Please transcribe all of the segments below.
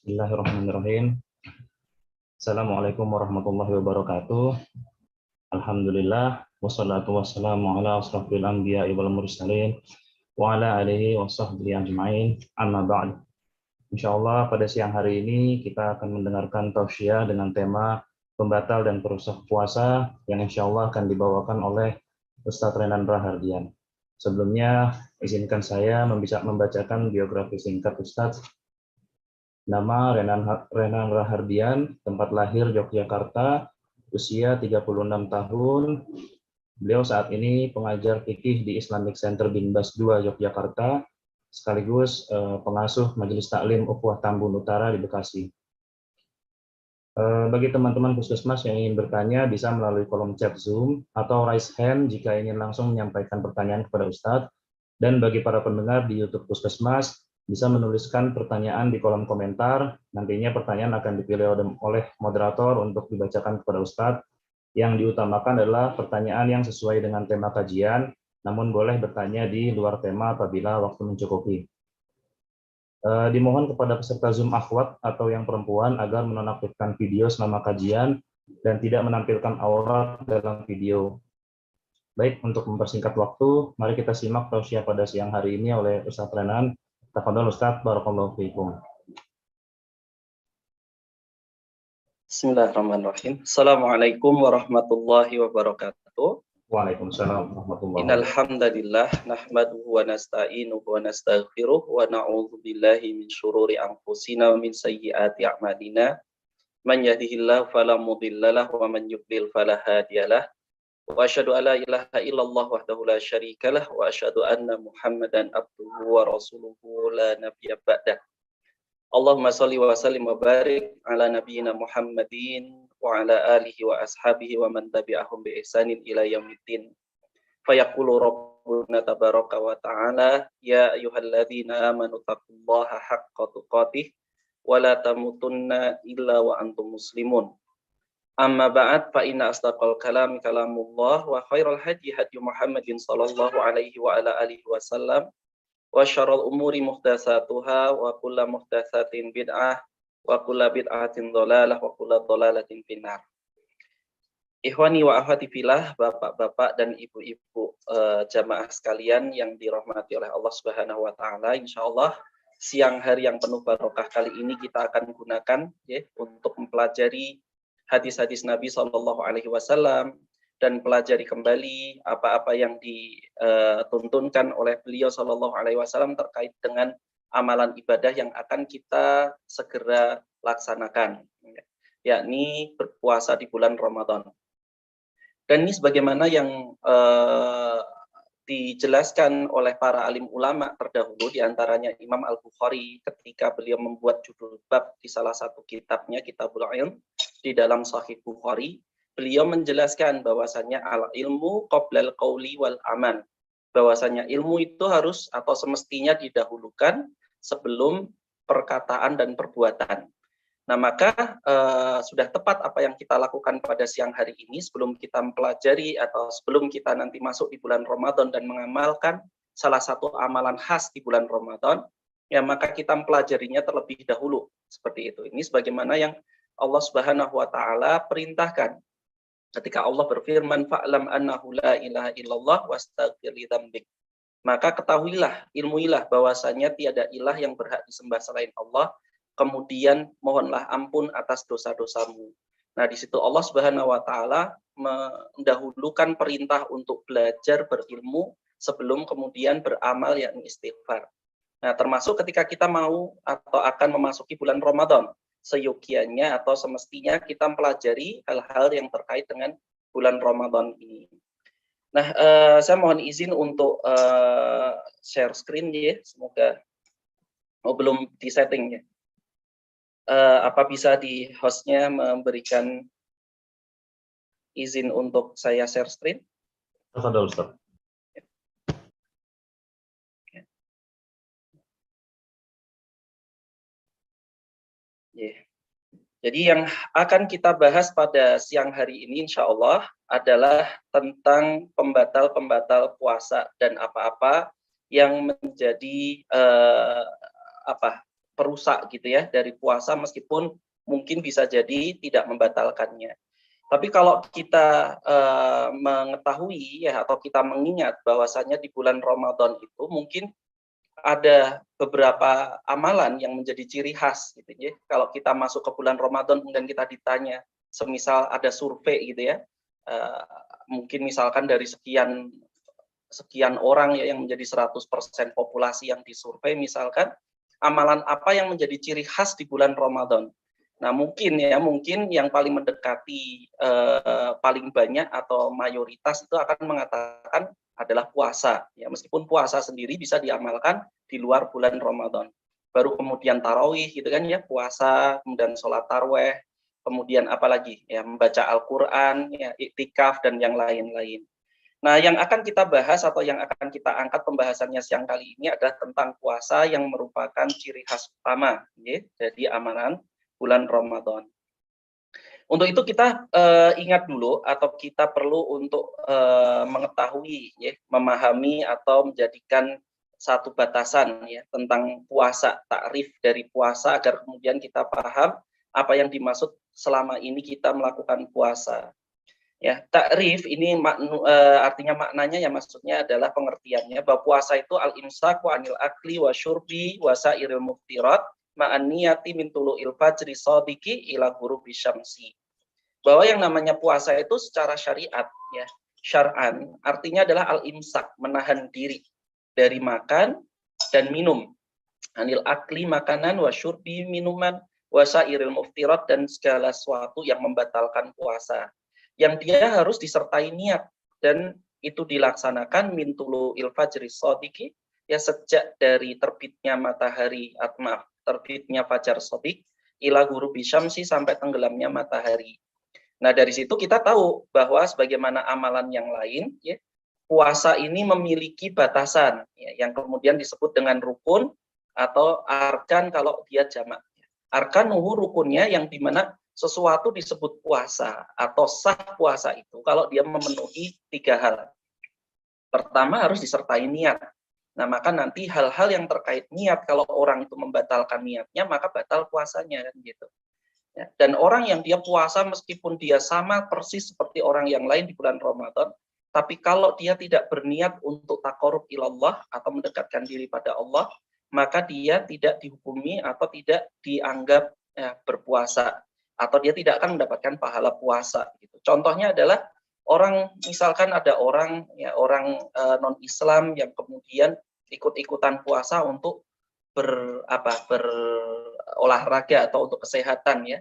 Bismillahirrahmanirrahim. Assalamualaikum warahmatullahi wabarakatuh. Alhamdulillah wassalatu wassalamu ala asrofil anbiya'i wal mursalin wa ala alihi wa sahbihi ajma'in. Amma ba'd. Insyaallah pada siang hari ini kita akan mendengarkan tausiah dengan tema pembatal dan perusak puasa yang insyaallah akan dibawakan oleh Ustadz Renan Rahardian. Sebelumnya izinkan saya membacakan biografi singkat Ustadz. Nama Renan Rahardian, tempat lahir Yogyakarta, usia 36 tahun. Beliau saat ini pengajar fikih di Islamic Center Binbas 2 Yogyakarta, sekaligus pengasuh Majelis Taklim Ukhuwah Tambun Utara di Bekasi. Bagi teman-teman puskesmas yang ingin bertanya, bisa melalui kolom chat Zoom atau raise hand jika ingin langsung menyampaikan pertanyaan kepada Ustadz. Dan bagi para pendengar di YouTube Puskesmas, bisa menuliskan pertanyaan di kolom komentar. Nantinya pertanyaan akan dipilih oleh moderator untuk dibacakan kepada Ustadz. Yang diutamakan adalah pertanyaan yang sesuai dengan tema kajian, namun boleh bertanya di luar tema apabila waktu mencukupi. Dimohon kepada peserta Zoom akhwat atau yang perempuan agar menonaktifkan video selama kajian dan tidak menampilkan aurat dalam video. Baik, untuk mempersingkat waktu, mari kita simak tausiah pada siang hari ini oleh Ustadz Renan. Tafadhol Ustadz, barakallahu fiikum. Bismillahirrahmanirrahim. Assalamualaikum warahmatullahi wabarakatuh. Waalaikumsalam warahmatullahi Innal wabarakatuh. hamdalillah nahmaduhu wa nasta'inuhu wa nastaghfiruh wa na'udzu billahi min syururi anfusina wa min sayyiati a'malina. Man yahdihillahu fala mudhillalah wa man yudlil fala hadiyalah. Wa asyhadu an la ilaha illallah wahdahu la syarikalah wa asyhadu anna Muhammadan abduhu wa rasuluhu la nabiyya ba'dah. Allahumma shalli wa sallim wa barik ala nabiyyina Muhammadin wa ala alihi wa ashabihi wa man tabi'ahum bi ihsanin ila yaumiddin. Fayaqulu rabbuna tabaraka wa ta'ala ya ayyuhalladzina amanu taqullaha haqqa tuqatih wa la tamutunna illa wa antum muslimun. Amma ba'd fa inna asdaqal kalam kalamullah wa khairal hadi hadi Muhammadin sallallahu alaihi wa ala alihi wasallam wa syarrul umuri muhdatsatuha wa kullu muhdatsatin bid'ah wa kullu bid'atin dhalalah wa kullu dhalalatin finnar. Ikhwani wa akhwati fillah, bapak-bapak dan ibu-ibu jamaah sekalian yang dirahmati oleh Allah Subhanahu wa taala, insyaallah siang hari yang penuh barokah kali ini kita akan gunakan ya untuk mempelajari hadis-hadis Nabi Shallallahu Alaihi Wasallam dan pelajari kembali apa-apa yang dituntunkan oleh beliau Shallallahu Alaihi Wasallam terkait dengan amalan ibadah yang akan kita segera laksanakan, yakni berpuasa di bulan Ramadan. Dan ini sebagaimana yang dijelaskan oleh para alim ulama terdahulu, diantaranya Imam Al-Bukhari ketika beliau membuat judul bab di salah satu kitabnya, Kitabul Ilm, di dalam Sahih Bukhari, beliau menjelaskan bahwasanya al-ilmu qoblal qauli wal amal, bahwasanya ilmu itu harus atau semestinya didahulukan sebelum perkataan dan perbuatan. Nah, maka sudah tepat apa yang kita lakukan pada siang hari ini sebelum kita mempelajari atau sebelum kita nanti masuk di bulan Ramadan dan mengamalkan salah satu amalan khas di bulan Ramadan, ya maka kita mempelajarinya terlebih dahulu seperti itu. Ini sebagaimana yang Allah Subhanahu wa taala perintahkan ketika Allah berfirman fa'lam annahu la ilaha illallah wastaghfir li dzambik. Maka ketahuilah, ilmuilah bahwasanya tiada ilah yang berhak disembah selain Allah, kemudian mohonlah ampun atas dosa-dosamu. Nah, di situ Allah Subhanahu wa taala mendahulukan perintah untuk belajar berilmu sebelum kemudian beramal, yakni istighfar. Nah, termasuk ketika kita mau atau akan memasuki bulan Ramadan, seyogianya atau semestinya kita mempelajari hal-hal yang terkait dengan bulan Ramadan ini. Nah, saya mohon izin untuk share screen ya, semoga belum di setting ya. Apa bisa di hostnya memberikan izin untuk saya share screen? Tafadhol Ustaz. Yeah. Jadi yang akan kita bahas pada siang hari ini insya Allah adalah tentang pembatal-pembatal puasa dan apa-apa yang menjadi perusak gitu ya dari puasa, meskipun mungkin bisa jadi tidak membatalkannya. Tapi kalau kita mengetahui ya, atau kita mengingat bahwasanya di bulan Ramadan itu mungkin ada beberapa amalan yang menjadi ciri khas gitu ya. Kalau kita masuk ke bulan Ramadan kemudian kita ditanya, semisal ada survei gitu ya, mungkin misalkan dari sekian orang ya yang menjadi 100% populasi yang disurvei, misalkan amalan apa yang menjadi ciri khas di bulan Ramadan. Nah, mungkin yang paling mendekati paling banyak atau mayoritas itu akan mengatakan adalah puasa. Ya, meskipun puasa sendiri bisa diamalkan di luar bulan Ramadan. Baru kemudian tarawih gitu kan ya, puasa, kemudian sholat tarawih, kemudian apalagi ya, membaca Al-Qur'an, ya, iktikaf dan yang lain-lain. Nah, yang akan kita bahas atau yang akan kita angkat pembahasannya siang kali ini adalah tentang puasa yang merupakan ciri khas utama ya, dari amalan bulan Ramadan. Untuk itu kita ingat dulu atau kita perlu untuk mengetahui ya, memahami atau menjadikan satu batasan ya tentang puasa, takrif dari puasa, agar kemudian kita paham apa yang dimaksud selama ini kita melakukan puasa. Ya, takrif ini artinya maknanya ya, maksudnya adalah pengertiannya bahwa puasa itu al-imsaku anil akli wa syurbi wa sairil muftirat ma'an niyati min tulu'il fajri shadiqi ila ghurubi syamsi. Bahwa yang namanya puasa itu secara syariat ya, syar'an artinya adalah al-imsak, menahan diri dari makan dan minum. Anil akli, makanan, wa syurbi, minuman, wa sairil muftirat, dan segala sesuatu yang membatalkan puasa. Yang dia harus disertai niat, dan itu dilaksanakan min tulu'il fajri shadiqi, ya sejak dari terbitnya matahari, terbitnya fajar shadiq, ila ghurubi syamsi, sampai tenggelamnya matahari. Nah, dari situ kita tahu bahwa sebagaimana amalan yang lain, ya, puasa ini memiliki batasan, ya, yang kemudian disebut dengan rukun atau arkan kalau dia jamak. Arkanuhu, rukunnya, yang dimana sesuatu disebut puasa atau sah puasa itu kalau dia memenuhi 3 hal. Pertama, harus disertai niat. Nah, maka nanti hal-hal yang terkait niat, kalau orang itu membatalkan niatnya, maka batal puasanya, kan gitu. Ya, dan orang yang dia puasa meskipun dia sama persis seperti orang yang lain di bulan Ramadan, tapi kalau dia tidak berniat untuk taqarrub ilallah atau mendekatkan diri pada Allah, maka dia tidak dihukumi atau tidak dianggap berpuasa, atau dia tidak akan mendapatkan pahala puasa gitu. Contohnya adalah misalkan ada orang non-Islam yang kemudian ikut-ikutan puasa untuk berolahraga atau untuk kesehatan ya,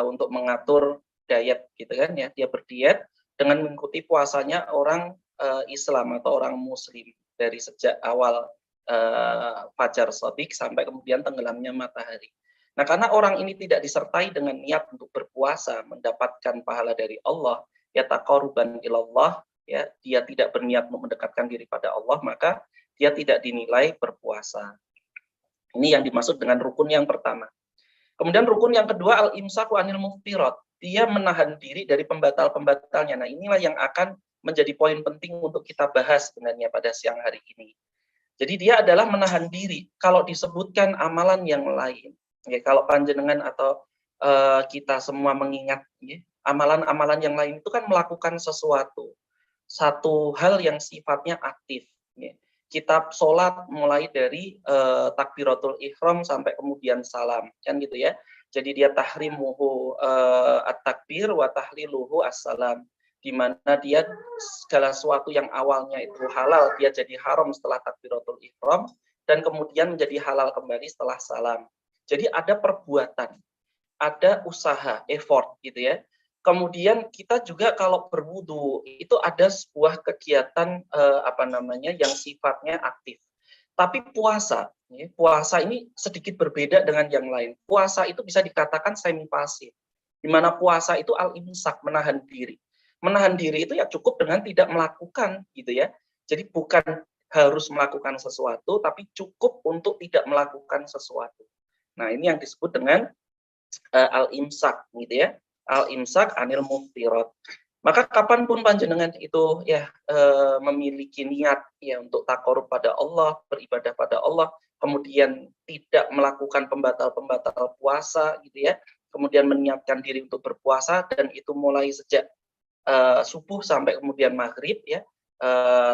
untuk mengatur diet gitu kan ya, dia berdiet dengan mengikuti puasanya orang Islam atau orang Muslim dari sejak awal fajar shadiq sampai kemudian tenggelamnya matahari. Nah, karena orang ini tidak disertai dengan niat untuk berpuasa mendapatkan pahala dari Allah, ya taqarruban ilallah, ya dia tidak berniat mendekatkan diri pada Allah, maka dia tidak dinilai berpuasa. Ini yang dimaksud dengan rukun yang pertama. Kemudian rukun yang kedua, al-imsaku anil muftirat. Dia menahan diri dari pembatal-pembatalnya. Nah, inilah yang akan menjadi poin penting untuk kita bahas sebenarnya pada siang hari ini. Jadi dia adalah menahan diri. Kalau disebutkan amalan yang lain, ya, kalau panjenengan atau kita semua mengingat, ya, amalan-amalan yang lain itu kan melakukan satu hal yang sifatnya aktif. Ya. Kita sholat mulai dari takbiratul ihram sampai kemudian salam, kan gitu ya. Jadi dia tahrimuhu at-takbir wa tahliluhu as-salam, di mana dia segala sesuatu yang awalnya itu halal dia jadi haram setelah takbiratul ihram, dan kemudian menjadi halal kembali setelah salam. Jadi ada perbuatan, ada usaha, effort gitu ya. Kemudian kita juga kalau berwudu itu ada sebuah kegiatan yang sifatnya aktif. Tapi puasa ini sedikit berbeda dengan yang lain. Puasa itu bisa dikatakan semi pasif, di mana puasa itu al-imsak, menahan diri. Menahan diri itu ya cukup dengan tidak melakukan gitu ya. Jadi bukan harus melakukan sesuatu, tapi cukup untuk tidak melakukan sesuatu. Nah, ini yang disebut dengan al-imsak gitu ya. Al-imsak anil muftirat. Maka kapanpun panjenengan itu ya memiliki niat ya untuk taqarrub pada Allah, beribadah pada Allah, kemudian tidak melakukan pembatal-pembatal puasa gitu ya, kemudian menyiapkan diri untuk berpuasa, dan itu mulai sejak subuh sampai kemudian maghrib ya,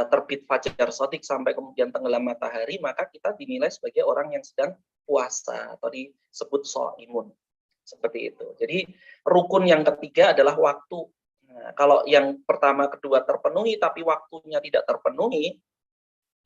terbit fajar shadiq sampai kemudian tenggelam matahari, maka kita dinilai sebagai orang yang sedang puasa atau disebut shaimun. Seperti itu. Jadi rukun yang ketiga adalah waktu. Nah, kalau yang pertama, kedua terpenuhi tapi waktunya tidak terpenuhi,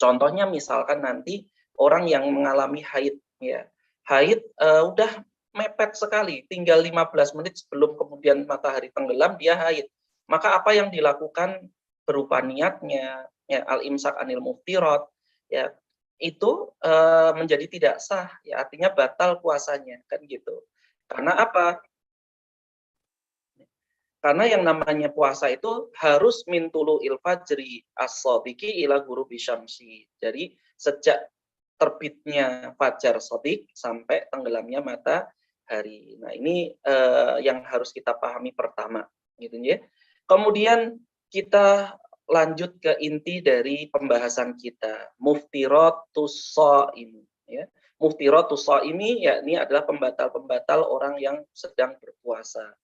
contohnya misalkan nanti orang yang mengalami haid ya. Haid udah mepet sekali, tinggal 15 menit sebelum kemudian matahari tenggelam dia haid. Maka apa yang dilakukan berupa niatnya ya, al-imsak anil muftirat ya, itu menjadi tidak sah ya, artinya batal puasanya kan gitu. Karena apa? Karena yang namanya puasa itu harus min tulu'il fajri as-shadiqi ila ghurubi syamsi. Jadi sejak terbitnya fajar shadiq sampai tenggelamnya matahari. Nah, ini yang harus kita pahami pertama gitu ya. Kemudian kita lanjut ke inti dari pembahasan kita, muftiratus shaim ya. Muftiratus shaimi yakni adalah pembatal-pembatal orang yang sedang berpuasa.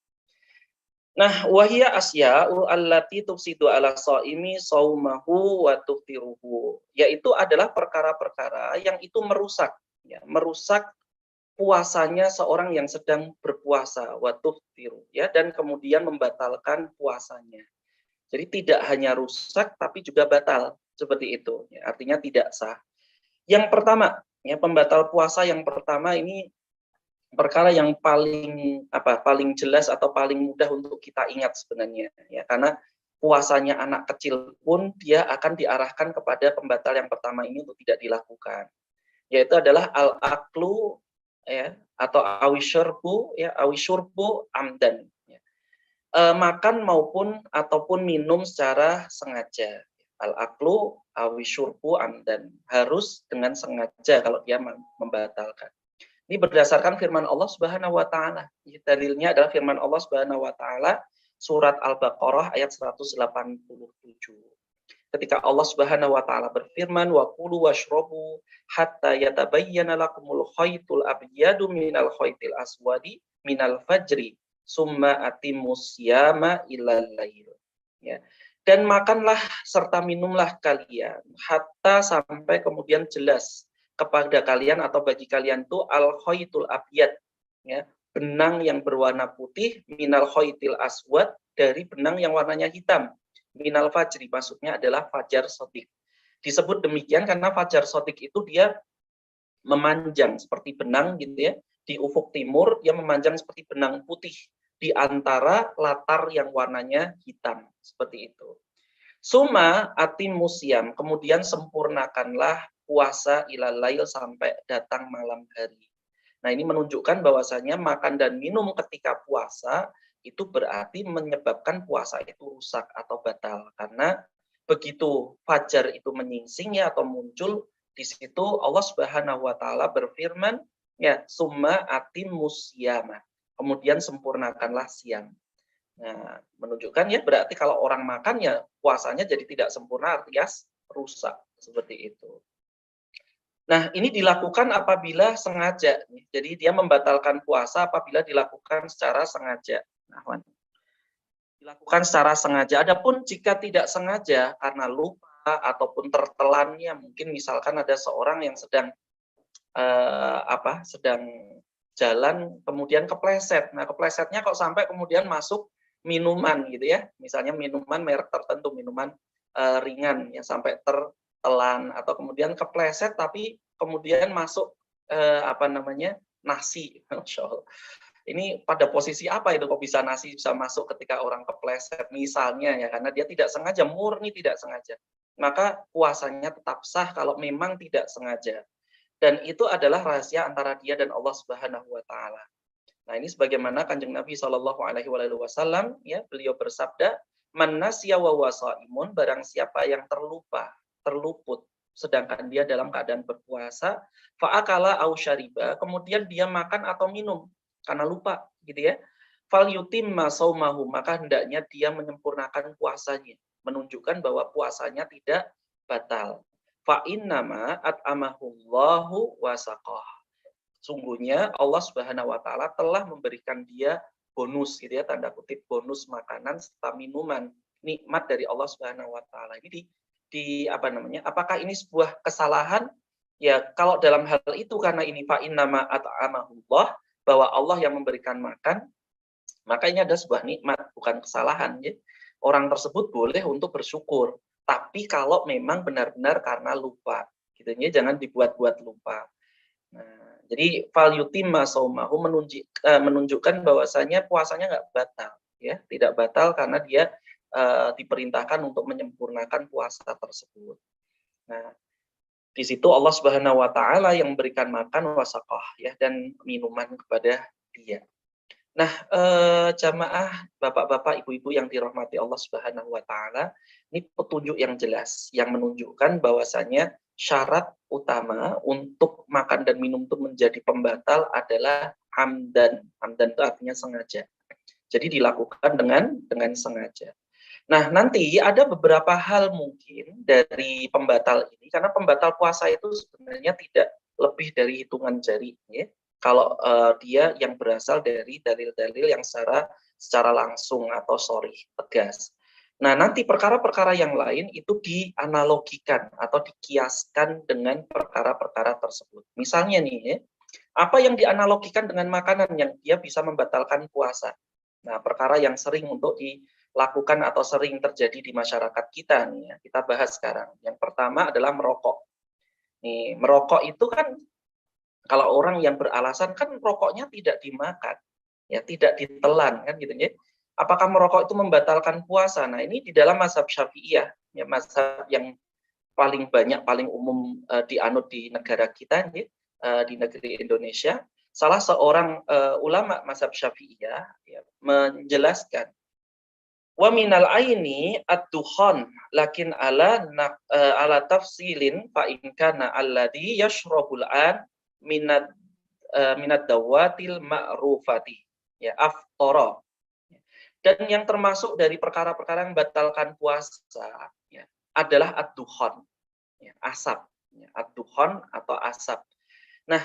Nah, wahia asya'u allati tufsidu ala shaimi saumahu wa tuftiruhu, yaitu adalah perkara-perkara yang itu merusak ya, merusak puasanya seorang yang sedang berpuasa, wa tuftiru ya, dan kemudian membatalkan puasanya. Jadi tidak hanya rusak tapi juga batal, seperti itu ya, artinya tidak sah. Yang pertama, ya, pembatal puasa yang pertama ini perkara yang paling jelas atau paling mudah untuk kita ingat sebenarnya ya, karena puasanya anak kecil pun dia akan diarahkan kepada pembatal yang pertama ini untuk tidak dilakukan, yaitu adalah al-aklu ya, atau awisyurbu ya, awisyurbu amdan ya. Makan maupun ataupun minum secara sengaja. Al-aklu awisyurbu amdan, harus dengan sengaja kalau dia membatalkan. Ini berdasarkan firman Allah Subhanahu wa taala. Dalilnya adalah firman Allah Subhanahu wa taala surat Al-Baqarah ayat 187. Ketika Allah Subhanahu wa taala berfirman, wa kulu washrabu hatta yatabayyana lakumul khaytul abyadu minal khaytil aswadi minal fajri summa atimus siyama ilal lail. Ya. Dan makanlah serta minumlah kalian hatta sampai kemudian jelas kepada kalian atau bagi kalian itu al khaytul abyad ya, benang yang berwarna putih, minal khaytil aswad, dari benang yang warnanya hitam, minal fajri, maksudnya adalah fajar shadiq. Disebut demikian karena fajar shadiq itu dia memanjang seperti benang gitu ya, di ufuk timur dia memanjang seperti benang putih di antara latar yang warnanya hitam, seperti itu. Suma atim musiam, kemudian sempurnakanlah puasa ilal lail sampai datang malam hari. Nah, ini menunjukkan bahwasanya makan dan minum ketika puasa itu berarti menyebabkan puasa itu rusak atau batal, karena begitu fajar itu menyingsing ya atau muncul, di situ Allah Subhanahu wa taala berfirman ya, summa atim musyama, kemudian sempurnakanlah siang. Nah, menunjukkan ya berarti kalau orang makan ya puasanya jadi tidak sempurna, artinya rusak, seperti itu. Nah, ini dilakukan apabila sengaja. Jadi dia membatalkan puasa apabila dilakukan secara sengaja. Nah, dilakukan secara sengaja. Adapun jika tidak sengaja karena lupa ataupun tertelannya, mungkin misalkan ada seorang yang sedang sedang jalan kemudian kepleset. Nah, keplesetnya kok sampai kemudian masuk minuman gitu ya, misalnya minuman merek tertentu, minuman ringan yang sampai tertelan, atau kemudian kepleset tapi kemudian masuk nasi. Masya Allah. Ini pada posisi apa itu kok bisa nasi bisa masuk ketika orang kepleset misalnya ya, karena dia tidak sengaja, murni tidak sengaja. Maka puasanya tetap sah kalau memang tidak sengaja. Dan itu adalah rahasia antara dia dan Allah Subhanahu wa taala. Nah, ini sebagaimana Kanjeng Nabi Shallallahu alaihi wasallam ya, beliau bersabda, "Man nasiya wa huwa shaimun", barang siapa yang terluput sedangkan dia dalam keadaan berpuasa, fa'akala au syariba, kemudian dia makan atau minum karena lupa gitu ya. Fal yutimma saumahu, maka hendaknya dia menyempurnakan puasanya, menunjukkan bahwa puasanya tidak batal. fa innama at'amahullahu wa saqah. Sungguhnya Allah Subhanahu wa taala telah memberikan dia bonus gitu ya, tanda kutip bonus makanan serta minuman, nikmat dari Allah Subhanahu wa taala. Ini di apa namanya? Apakah ini sebuah kesalahan? Ya, kalau dalam hal itu karena ini fa innama at'amahullah, bahwa Allah yang memberikan makan, maka ini ada sebuah nikmat, bukan kesalahan ya. Orang tersebut boleh untuk bersyukur. Tapi kalau memang benar-benar karena lupa, gitu ya, jangan dibuat-buat lupa. Nah, jadi fal yutimma saumahu menunjukkan bahwasanya puasanya nggak batal, ya, tidak batal karena dia diperintahkan untuk menyempurnakan puasa tersebut. Nah, di situ Allah Subhanahu wa taala yang memberikan makan wasaqah ya dan minuman kepada dia. Nah, jamaah bapak-bapak, ibu-ibu yang dirahmati Allah Subhanahu wa taala, ini petunjuk yang jelas yang menunjukkan bahwasanya syarat utama untuk makan dan minum itu menjadi pembatal adalah hamdan. Hamdan itu artinya sengaja. Jadi dilakukan dengan sengaja. Nah, nanti ada beberapa hal mungkin dari pembatal ini karena pembatal puasa itu sebenarnya tidak lebih dari hitungan jari ya. Kalau dia yang berasal dari dalil-dalil yang secara langsung atau sharih tegas. Nah, nanti perkara-perkara yang lain itu dianalogikan atau dikiaskan dengan perkara-perkara tersebut. Misalnya nih, ya, apa yang dianalogikan dengan makanan yang dia bisa membatalkan puasa. Nah, perkara yang sering untuk dilakukan atau sering terjadi di masyarakat kita nih, ya, kita bahas sekarang. Yang pertama adalah merokok. Nih, merokok itu kan kalau orang yang beralasan kan rokoknya tidak dimakan, ya tidak ditelan kan gitu ya. Apakah merokok itu membatalkan puasa? Nah, ini di dalam mazhab Syafi'iyah, ya mazhab yang paling banyak, paling umum dianut di negara kita ya, di negeri Indonesia. Salah seorang ulama mazhab Syafi'iyah ya, menjelaskan wa minal aini ad-dukhan lakin ala tafsilin fa in kana alladhi yashrabul an minad minad dawatil ma'rufati ya aftara. Dan yang termasuk dari perkara-perkara yang membatalkan puasa ya, adalah ad-dukhan ya, asap ya, ad-dukhan atau asap. Nah,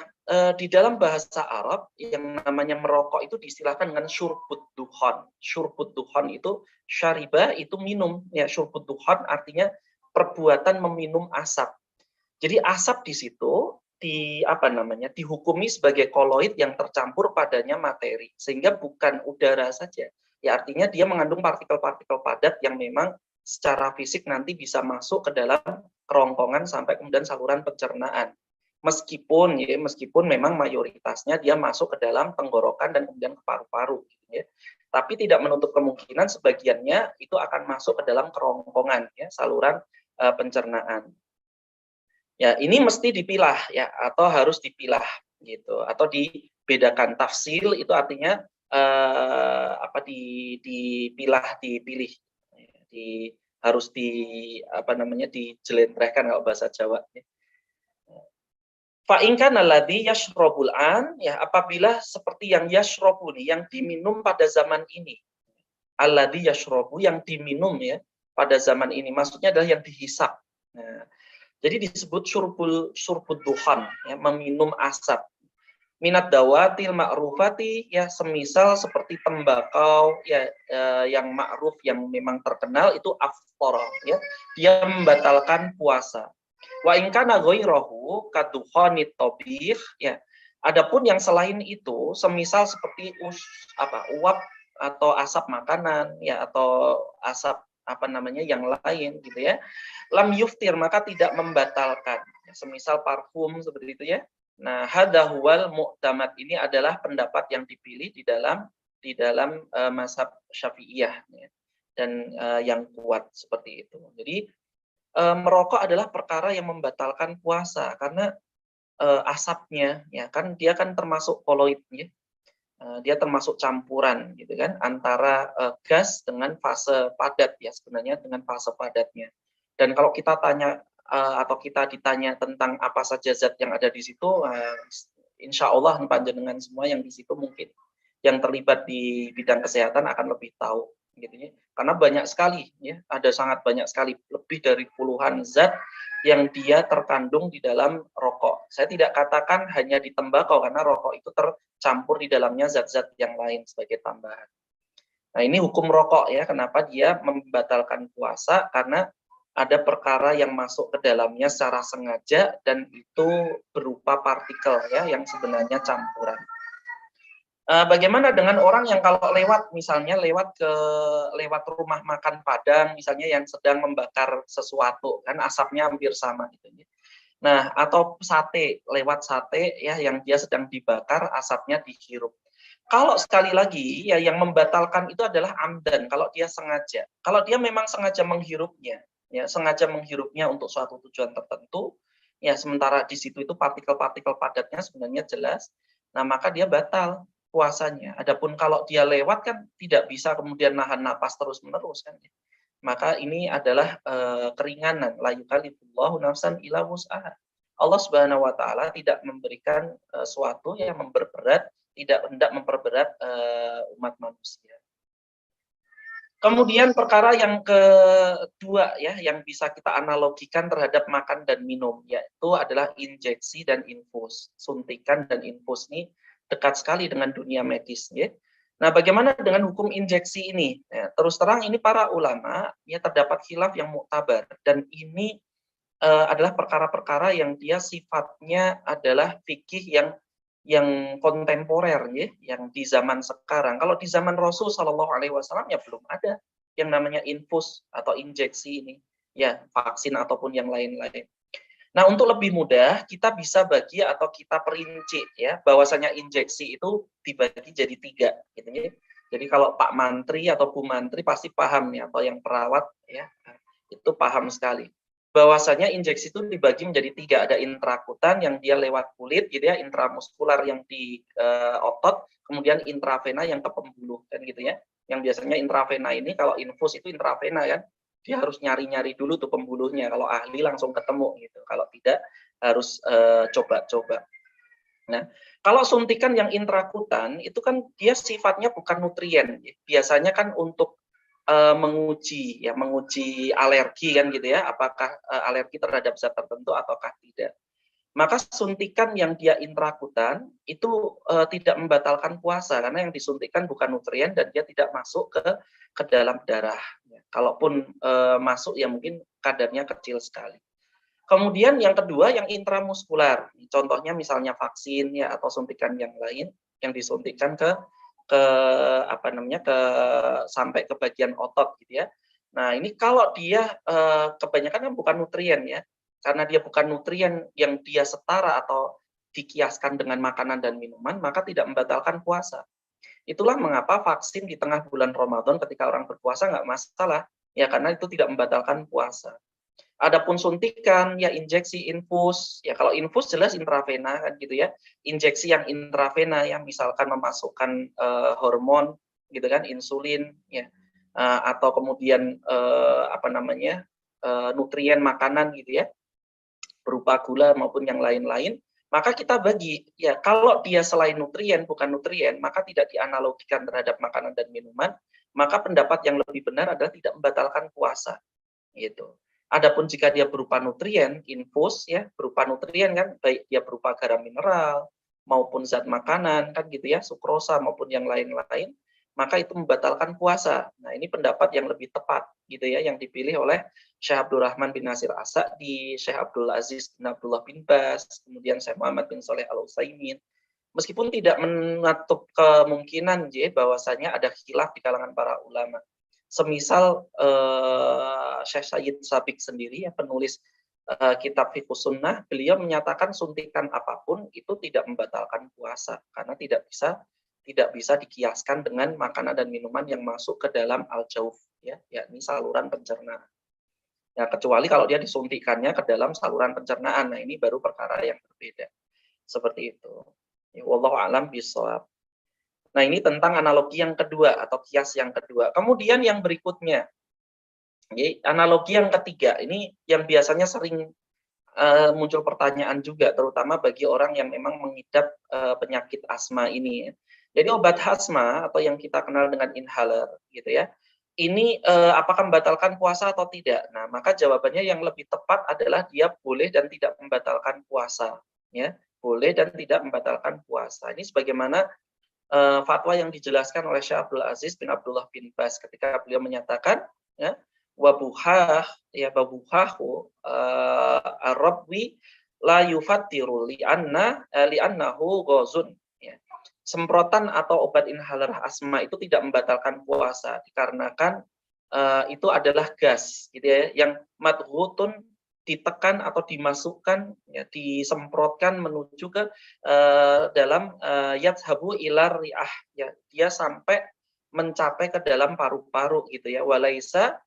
di dalam bahasa Arab yang namanya merokok itu diistilahkan dengan syurbud duhan. Syurbud duhan itu syariba itu minum ya, syurbud duhan artinya perbuatan meminum asap. Jadi asap di situ dihukumi sebagai koloid yang tercampur padanya materi sehingga bukan udara saja. Ya artinya dia mengandung partikel-partikel padat yang memang secara fisik nanti bisa masuk ke dalam kerongkongan sampai kemudian saluran pencernaan. Meskipun memang mayoritasnya dia masuk ke dalam tenggorokan dan kemudian ke paru-paru gitu ya. Tapi tidak menutup kemungkinan sebagiannya itu akan masuk ke dalam kerongkongan ya, saluran pencernaan. Ya, ini mesti dipilah ya atau harus dipilah gitu atau dibedakan. Tafsil itu artinya dipilah, dipilih. Harus dijelentrehkan kalau bahasa Jawa ya. Fa in kana alladhi yashrabul an ya apabila seperti yang yashrabu yang diminum pada zaman ini. Alladhi yashrabu yang diminum ya pada zaman ini maksudnya adalah yang dihisap. Nah, jadi disebut syurbud duhan, ya, meminum asap. Minat dawatil ma'rufati, ya semisal seperti tembakau, ya yang ma'ruf, yang memang terkenal itu aftara, ya, dia membatalkan puasa. Wa in kana ghairahu kaduhanit tabikh, ya. Adapun yang selain itu, semisal seperti uap atau asap makanan, ya atau asap yang lain gitu ya, lam yuftir maka tidak membatalkan, semisal parfum seperti itu ya. Nah, hadza huwal mu'tamad, ini adalah pendapat yang dipilih di dalam mazhab Syafi'iyah ya. Dan yang kuat seperti itu. Jadi merokok adalah perkara yang membatalkan puasa karena asapnya ya kan dia kan termasuk koloid ya. Dia termasuk campuran gitu kan antara gas dengan fase padat ya, sebenarnya dengan fase padatnya. Dan kalau kita tanya atau kita ditanya tentang apa saja zat yang ada di situ, insya Allah panjenengan semua yang di situ mungkin yang terlibat di bidang kesehatan akan lebih tahu gitu ya. Karena banyak sekali ya, ada sangat banyak sekali, lebih dari puluhan zat yang dia terkandung di dalam rokok. Saya tidak katakan hanya di tembakau karena rokok itu tercampur di dalamnya zat-zat yang lain sebagai tambahan. Nah, ini hukum rokok ya, kenapa dia membatalkan puasa, karena ada perkara yang masuk ke dalamnya secara sengaja dan itu berupa partikel ya yang sebenarnya campuran. Bagaimana dengan orang yang kalau lewat misalnya lewat rumah makan Padang misalnya yang sedang membakar sesuatu, kan asapnya hampir sama gitu ya. Nah, atau lewat sate ya yang dia sedang dibakar, asapnya dihirup. Kalau sekali lagi ya yang membatalkan itu adalah amdan, kalau dia sengaja. Kalau dia memang sengaja menghirupnya, ya sengaja menghirupnya untuk suatu tujuan tertentu, ya sementara di situ itu partikel-partikel padatnya sebenarnya jelas, nah maka dia batal puasanya. Adapun kalau dia lewat kan tidak bisa kemudian nahan napas terus-menerus kan. Maka ini adalah keringanan, la yukallifullahu nafsan illa wus'aha. Allah Subhanahu wa taala tidak memberikan suatu yang memperberat, tidak hendak memperberat umat manusia. Kemudian perkara yang kedua ya yang bisa kita analogikan terhadap makan dan minum yaitu adalah injeksi dan infus. Suntikan dan infus ini dekat sekali dengan dunia medis ya. Nah, bagaimana dengan hukum injeksi ini? Ya, terus terang ini para ulama ya terdapat khilaf yang muktabar dan ini adalah perkara-perkara yang dia sifatnya adalah fikih yang kontemporer ya, yang di zaman sekarang. Kalau di zaman Rasul Shallallahu Alaihi Wasallam ya belum ada yang namanya infus atau injeksi ini, ya vaksin ataupun yang lain-lain. Nah, untuk lebih mudah kita bisa bagi atau kita perinci ya bahwasanya injeksi itu dibagi jadi 3 gitu ya. Jadi kalau Pak Mantri atau Bu Mantri pasti paham ya, atau yang perawat ya itu paham sekali. Bahwasanya injeksi itu dibagi menjadi 3, ada intrakutan yang dia lewat kulit gitu ya, intramuskular yang di otot, kemudian intravena yang ke pembuluh kan gitu ya. Yang biasanya intravena ini kalau infus itu intravena kan dia harus nyari-nyari dulu tuh pembuluhnya, kalau ahli langsung ketemu gitu, kalau tidak harus coba-coba. Nah, kalau suntikan yang intrakutan itu kan dia sifatnya bukan nutrien, biasanya kan untuk menguji alergi kan gitu ya, apakah alergi terhadap zat tertentu ataukah tidak. Maka suntikan yang dia intrakutan itu tidak membatalkan puasa karena yang disuntikan bukan nutrien dan dia tidak masuk ke dalam darah. Kalaupun masuk ya mungkin kadarnya kecil sekali. Kemudian yang kedua yang intramuskular. Contohnya misalnya vaksin ya atau suntikan yang lain yang disuntikan ke sampai ke bagian otot gitu ya. Nah, ini kalau dia kebanyakan kan bukan nutrien ya. Karena dia bukan nutrien yang dia setara atau dikiaskan dengan makanan dan minuman, maka tidak membatalkan puasa. Itulah mengapa vaksin di tengah bulan Ramadan ketika orang berpuasa nggak masalah, ya karena itu tidak membatalkan puasa. Adapun suntikan, ya injeksi, infus, ya kalau infus jelas intravena kan gitu ya. Injeksi yang intravena yang misalkan memasukkan hormon gitu kan, insulin, ya, atau kemudian nutrien makanan gitu ya, berupa gula maupun yang lain-lain, maka kita bagi ya kalau dia selain nutrien bukan nutrien maka tidak dianalogikan terhadap makanan dan minuman, maka pendapat yang lebih benar adalah tidak membatalkan puasa gitu. Adapun jika dia berupa nutrien, infus ya berupa nutrien kan baik dia berupa garam mineral maupun zat makanan kan gitu ya, sukrosa maupun yang lain-lain, maka itu membatalkan puasa. Nah, ini pendapat yang lebih tepat gitu ya yang dipilih oleh Syekh Abdul Rahman bin Nasir As-Sa'di, Syekh Abdul Aziz bin Abdullah bin Bas, kemudian Syekh Muhammad bin Shalih Al-Utsaimin. Meskipun tidak menutup kemungkinan bahwasanya ada khilaf di kalangan para ulama. Semisal Syekh Sayyid Sabiq sendiri ya penulis kitab Fiqhus Sunnah, beliau menyatakan suntikan apapun itu tidak membatalkan puasa karena tidak bisa dikiaskan dengan makanan dan minuman yang masuk ke dalam al-jauf ya, yakni saluran pencernaan. Ya, kecuali kalau dia disuntikannya ke dalam saluran pencernaan. Nah, ini baru perkara yang berbeda. Seperti itu. Ya, wallahu a'lam bishawab. Nah, ini tentang analogi yang kedua atau kias yang kedua. Kemudian yang berikutnya, analogi yang ketiga. Ini yang biasanya sering muncul pertanyaan juga, terutama bagi orang yang memang mengidap penyakit asma ini. Jadi obat asma atau yang kita kenal dengan inhaler, gitu ya. ini apakah membatalkan puasa atau tidak? Nah, maka jawabannya yang lebih tepat adalah dia boleh dan tidak membatalkan puasa, ya. Boleh dan tidak membatalkan puasa. Ini sebagaimana fatwa yang dijelaskan oleh Syekh Abdul Aziz bin Abdullah bin Bas ketika beliau menyatakan, ya, wabuhah, ya, babuhahu arabwi la yufattiru li'annahu ghazun, ya. Semprotan atau obat inhaler asma itu tidak membatalkan puasa dikarenakan itu adalah gas, gitu ya, yang madghutun, ditekan atau dimasukkan, ya, disemprotkan menuju ke dalam yadhabu ilar riah, ya, dia sampai mencapai ke dalam paru-paru, gitu ya, walaisa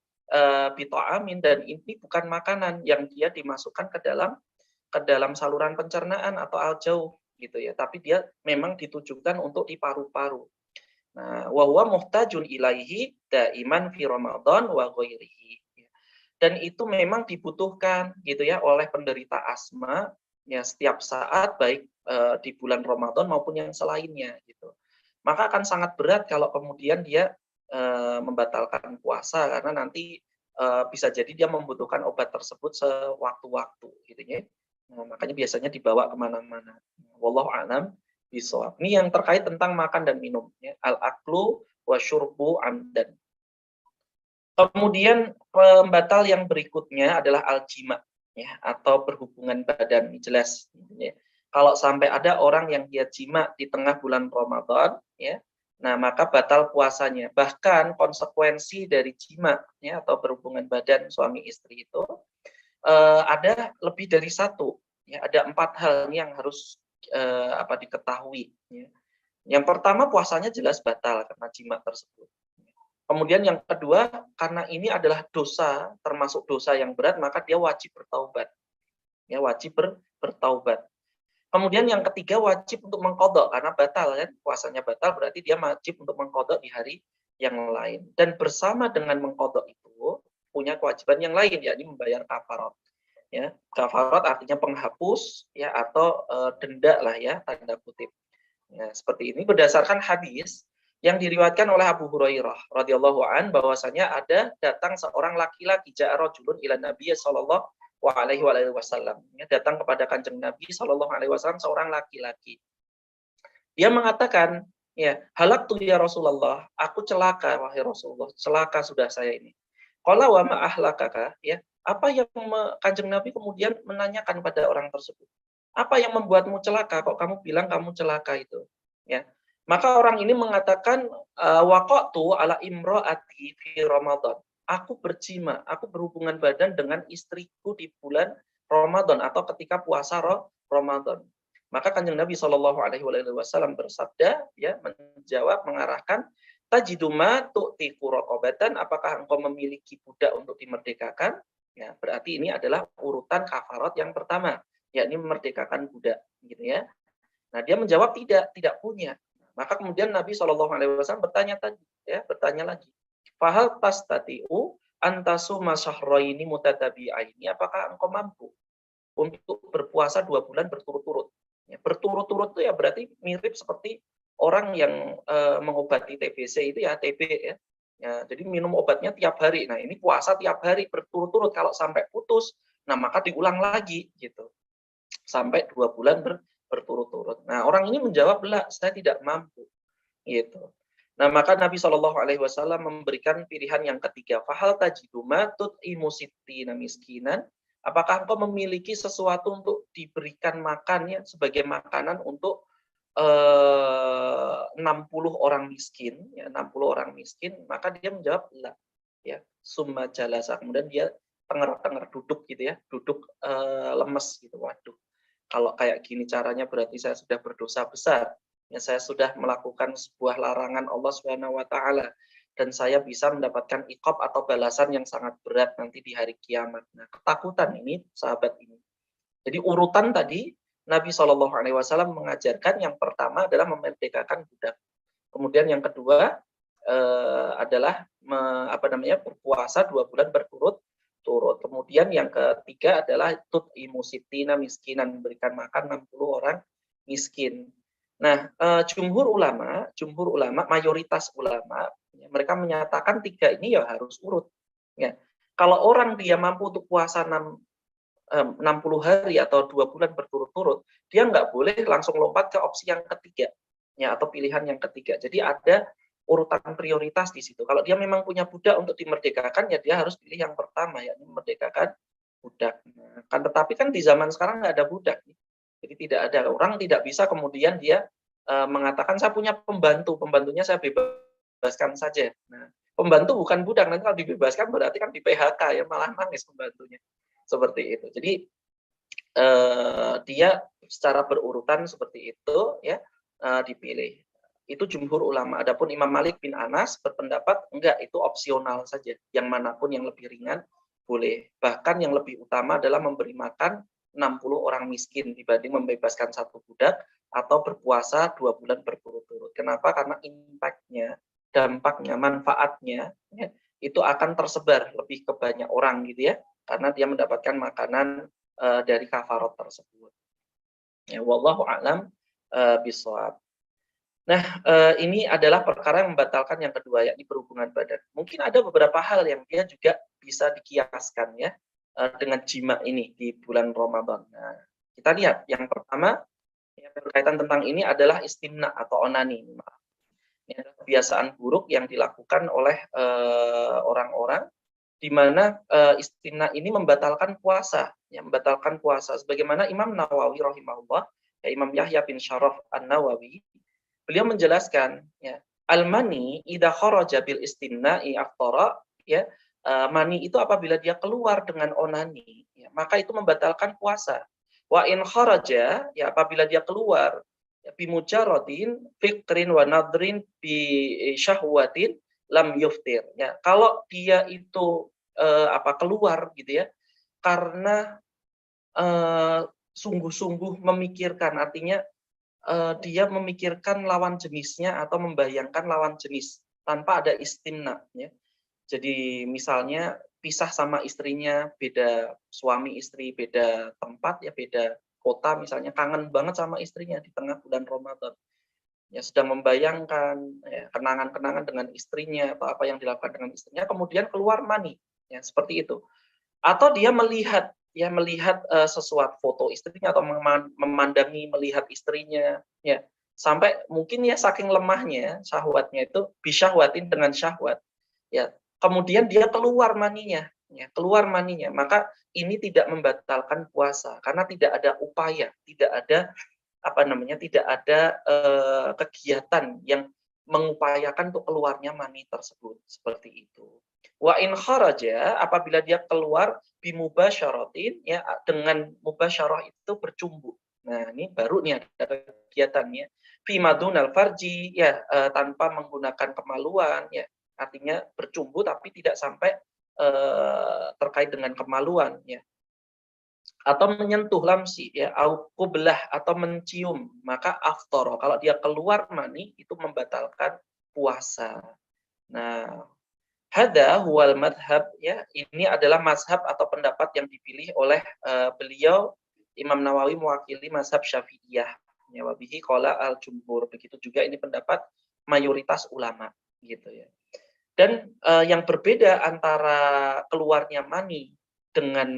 bitoamin, dan ini bukan makanan yang dia dimasukkan ke dalam saluran pencernaan atau aljauh, gitu ya, tapi dia memang ditujukan untuk di paru-paru. Nah, wa huwa muhtajun ilaihi daiman fi Ramadan wa ghairihi. Dan itu memang dibutuhkan, gitu ya, oleh penderita asma, ya, setiap saat, baik di bulan Ramadan maupun yang selainnya, gitu. Maka akan sangat berat kalau kemudian dia membatalkan puasa, karena nanti bisa jadi dia membutuhkan obat tersebut sewaktu-waktu, gitu ya. Nah, makanya biasanya dibawa kemana-mana. Wallahu a'lam bishawab. Ini yang terkait tentang makan dan minum, ya. Al-aklu wa syurbu amdan. Kemudian pembatal yang berikutnya adalah al-jima, ya, atau berhubungan badan. Jelas, ya. Kalau sampai ada orang yang dia jima di tengah bulan Ramadan, ya, nah maka batal puasanya. Bahkan konsekuensi dari jima, ya, atau berhubungan badan suami istri itu ada lebih dari satu, ya, ada 4 hal yang harus diketahui, ya. Yang pertama, puasanya jelas batal karena jima tersebut. Kemudian yang kedua, karena ini adalah dosa, termasuk dosa yang berat, maka dia wajib bertaubat. Ya, wajib bertaubat. Kemudian yang ketiga, wajib untuk mengqadha, karena batal kan, puasanya batal berarti dia wajib untuk mengqadha di hari yang lain. Dan bersama dengan mengqadha itu punya kewajiban yang lain, yakni membayar kafarat. Ya, kafarat artinya penghapus, ya, atau denda lah, ya, tanda kutip. Ya, seperti ini berdasarkan hadis yang diriwayatkan oleh Abu Hurairah radhiyallahu an, bahwasanya ada datang seorang laki-laki, ja'a rajulun ila Nabi sallallahu alaihi wasallam. Ya, datang kepada Kanjeng Nabi sallallahu alaihi wasallam seorang laki-laki. Dia mengatakan, ya, halaktu ya Rasulullah, aku celaka wahai Rasulullah, celaka sudah saya ini. Qala wa ma ahlakaka, ya. Apa yang Kanjeng Nabi kemudian menanyakan pada orang tersebut? Apa yang membuatmu celaka? Kok kamu bilang kamu celaka itu? Ya. Maka orang ini mengatakan, waqatu ala imraati fi Ramadan. Aku berjima, aku berhubungan badan dengan istriku di bulan Ramadan atau ketika puasa Ramadan. Maka Kanjeng Nabi Shallallahu alaihi wasallam bersabda, ya, menjawab, mengarahkan, tajiduma tu'tiku raqabatan, apakah engkau memiliki budak untuk dimerdekakan? Ya, berarti ini adalah urutan kafarat yang pertama, yakni memerdekakan budak, gitu ya. Nah, dia menjawab tidak punya. Maka kemudian Nabi Shallallahu alaihi wasallam bertanya lagi. Fahal tastati'u antasuma syahraini mutatabi'aini, apakah engkau mampu untuk berpuasa 2 bulan berturut-turut? Ya, berturut-turut itu ya berarti mirip seperti orang yang mengobati TBC itu, ya, TB, ya. Ya, jadi minum obatnya tiap hari. Nah, ini puasa tiap hari berturut-turut. Kalau sampai putus, nah maka diulang lagi, gitu. Sampai 2 bulan berturut-turut. Nah, orang ini menjawab, "La, saya tidak mampu." Gitu. Nah, maka Nabi Shallallahu alaihi wasallam memberikan pilihan yang ketiga, fahal tajidu ma tut'imu sittina miskinan, apakah engkau memiliki sesuatu untuk diberikan makannya sebagai makanan untuk 60 orang miskin, ya, 60 orang miskin? Maka dia menjawab, la, ya. Summa jalasa, kemudian dia tenger-tenger duduk, gitu ya, duduk lemes, gitu. Waduh, kalau kayak gini caranya berarti saya sudah berdosa besar. Ya, saya sudah melakukan sebuah larangan Allah Subhanahu wa taala, dan saya bisa mendapatkan iqab atau balasan yang sangat berat nanti di hari kiamat. Nah, ketakutan ini sahabat ini. Jadi urutan tadi Nabi Shallallahu alaihi wasallam mengajarkan yang pertama adalah memerdekakan budak. Kemudian yang kedua adalah berpuasa 2 bulan berturut-turut. Kemudian yang ketiga adalah tut'imu sittina miskinan, memberikan makan 60 orang miskin. Nah, jumhur ulama, mayoritas ulama, Mereka menyatakan 3 ini ya harus urut. Ya. Kalau orang dia mampu untuk puasa 60 hari atau 2 bulan berturut-turut, dia nggak boleh langsung lompat ke opsi yang ketiga, ya, atau pilihan yang ketiga. Jadi ada urutan prioritas di situ. Kalau dia memang punya budak untuk dimerdekakan, ya dia harus pilih yang pertama, yakni memerdekakan budak. Nah, kan tetapi kan di zaman sekarang nggak ada budak. Jadi tidak ada, orang tidak bisa kemudian dia mengatakan saya punya pembantu, pembantunya saya bebaskan saja. Nah, pembantu bukan budak, nanti kalau dibebaskan berarti kan di PHK, ya malah nangis pembantunya. Seperti itu. Jadi dia secara berurutan seperti itu, ya, dipilih. Itu jumhur ulama. Adapun Imam Malik bin Anas berpendapat enggak, itu opsional saja. Yang manapun yang lebih ringan boleh. Bahkan yang lebih utama adalah memberi makan 60 orang miskin dibanding membebaskan 1 budak atau berpuasa 2 bulan berturut-turut. Kenapa? Karena impact-nya, dampaknya, manfaatnya, ya, itu akan tersebar lebih ke banyak orang gitu ya. Karena dia mendapatkan makanan dari kafarot tersebut. Ya, wallahu a'lam bishawab. Nah, ini adalah perkara yang membatalkan yang kedua, yakni berhubungan badan. Mungkin ada beberapa hal yang dia juga bisa dikiaskan ya dengan jima ini di bulan Ramadan. Nah, kita lihat yang pertama yang berkaitan tentang ini adalah istimna atau onani. Ini adalah kebiasaan buruk yang dilakukan oleh orang-orang di mana istimna ini membatalkan puasa, ya, membatalkan puasa. Sebagaimana Imam Nawawi rahimahullah, ya, Imam Yahya bin Syaraf An-Nawawi, beliau menjelaskan, ya, al-mani idza kharaja bil istimna'i aftara, ya, mani itu apabila dia keluar dengan onani, ya, maka itu membatalkan puasa. Wa in kharaja, ya, apabila dia keluar ya, bi mujarradin fikrin wa nadrin bi syahwatin lam yuftir, ya. Kalau dia itu keluar gitu ya karena sungguh-sungguh memikirkan, artinya dia memikirkan lawan jenisnya atau membayangkan lawan jenis tanpa ada istimna, ya. Jadi misalnya pisah sama istrinya, beda suami istri, beda tempat ya, beda kota misalnya, kangen banget sama istrinya di tengah bulan Ramadan. Ya, sedang membayangkan ya, kenangan-kenangan dengan istrinya atau apa yang dilakukan dengan istrinya, kemudian keluar mani, ya, seperti itu. Atau dia melihat sesuatu foto istrinya atau memandangi melihat istrinya, ya, sampai mungkin ya saking lemahnya syahwatnya itu bisyahwatin dengan syahwat, ya, kemudian dia keluar maninya, ya, keluar maninya, maka ini tidak membatalkan puasa karena tidak ada upaya, tidak ada tidak ada kegiatan yang mengupayakan untuk keluarnya mani tersebut, seperti itu. Wa in kharaja, apabila dia keluar bimubasyaratin, ya, dengan mubasyarah itu bercumbu. Nah, ini baru nih ada kegiatannya. Fi madunal farji, ya, tanpa menggunakan kemaluan, ya. Artinya bercumbu tapi tidak sampai terkait dengan kemaluan, ya. Atau menyentuh lamsi, ya, au qublah atau mencium, maka aftara. Kalau dia keluar mani itu membatalkan puasa. Nah, hada huwal madhab, ya, ini adalah mazhab atau pendapat yang dipilih oleh beliau Imam Nawawi mewakili mazhab Syafi'iyah. Ya, wabihi qala al-jumhur. Begitu juga ini pendapat mayoritas ulama, gitu ya. Dan yang berbeda antara keluarnya mani dengan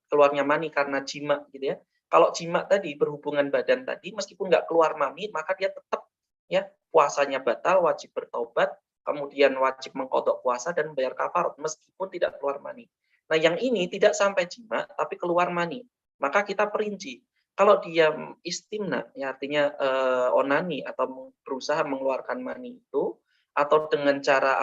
keluarnya mani karena jima gitu ya. Kalau jima tadi berhubungan badan tadi meskipun nggak keluar mani maka dia tetap ya puasanya batal, wajib bertobat, kemudian wajib mengqadha puasa dan membayar kafarat meskipun tidak keluar mani. Nah, yang ini tidak sampai jima tapi keluar mani. Maka kita perinci. Kalau dia istimna ya artinya onani atau berusaha mengeluarkan mani itu atau dengan cara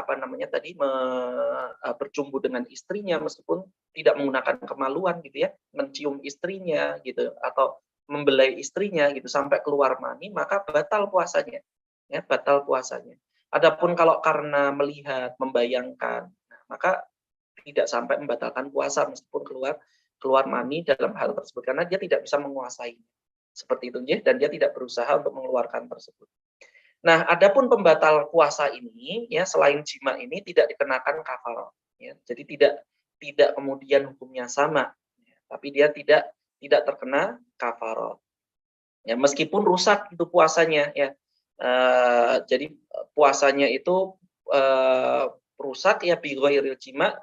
bercumbu dengan istrinya meskipun tidak menggunakan kemaluan gitu ya, mencium istrinya gitu atau membelai istrinya gitu sampai keluar mani, maka batal puasanya. Ya, batal puasanya. Adapun kalau karena melihat, membayangkan, nah, maka tidak sampai membatalkan puasa meskipun keluar mani dalam hal tersebut karena dia tidak bisa menguasai. Seperti itu ya, dan dia tidak berusaha untuk mengeluarkan tersebut. Nah, adapun pembatal puasa ini ya selain jima ini tidak dikenakan kafarah, ya. Jadi tidak kemudian hukumnya sama, ya, tapi dia tidak terkena kafarah. Ya, meskipun rusak itu puasanya ya. Jadi puasanya itu rusak ya bi ghairil jima,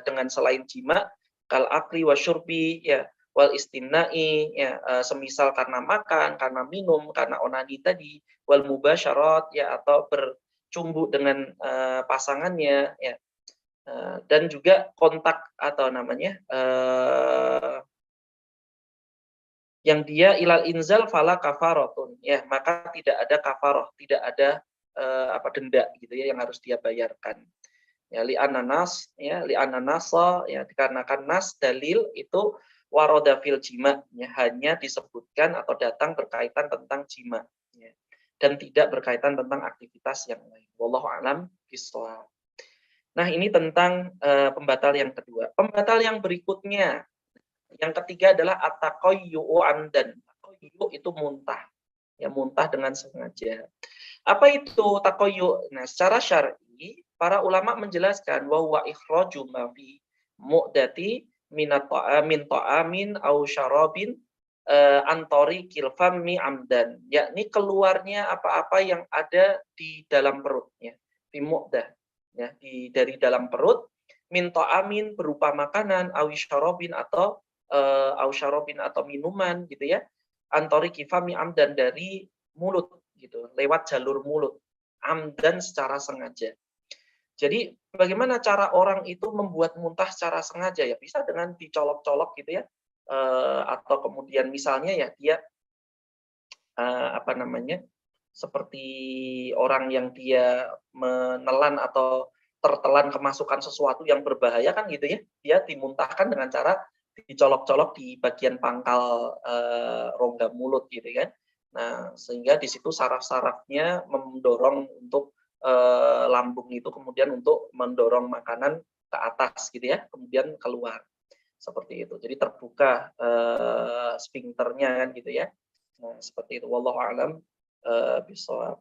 dengan selain jima, kal akli wasyurbi ya wal istimna'i ya, semisal karena makan, karena minum, karena onani tadi, wal mubasyarat ya atau bercumbu dengan pasangannya ya. Dan juga kontak atau namanya yang dia ilal inzal fala kafaratun ya, maka tidak ada kafarah, tidak ada denda gitu ya yang harus dia bayarkan. Ya li ananas ya li ananasa ya dikarenakan nas dalil itu waroda fil jima ya, hanya disebutkan atau datang berkaitan tentang jima ya, dan tidak berkaitan tentang aktivitas yang lain. Wallahu a'lam bishawab. Nah, ini tentang pembatal yang kedua. Pembatal yang berikutnya, yang ketiga adalah at-taqayyu'u amdan. Taqayyu' itu muntah. Ya, muntah dengan sengaja. Apa itu taqayyu'? Nah, secara syar'i para ulama menjelaskan bahwa ikhraju ma fi mu'dati min ta'amin aw syarabin antori kilfami amdan, yakni keluarnya apa-apa yang ada di dalam perutnya, fi mu'dah ya, dari dalam perut, min ta'amin berupa makanan, aw syarabin atau minuman gitu ya, antori kifami amdan dari mulut gitu, lewat jalur mulut, amdan secara sengaja. Jadi bagaimana cara orang itu membuat muntah secara sengaja ya? Bisa dengan dicolok-colok gitu ya, atau kemudian misalnya ya dia seperti orang yang dia menelan atau tertelan kemasukan sesuatu yang berbahaya kan gitu ya, dia dimuntahkan dengan cara dicolok-colok di bagian pangkal rongga mulut gitu kan. Nah, sehingga di situ saraf-sarafnya mendorong untuk lambung itu kemudian untuk mendorong makanan ke atas gitu ya, kemudian keluar. Seperti itu. Jadi terbuka sphincternya kan gitu ya. Nah, seperti itu. Wallahu a'lam bishawab.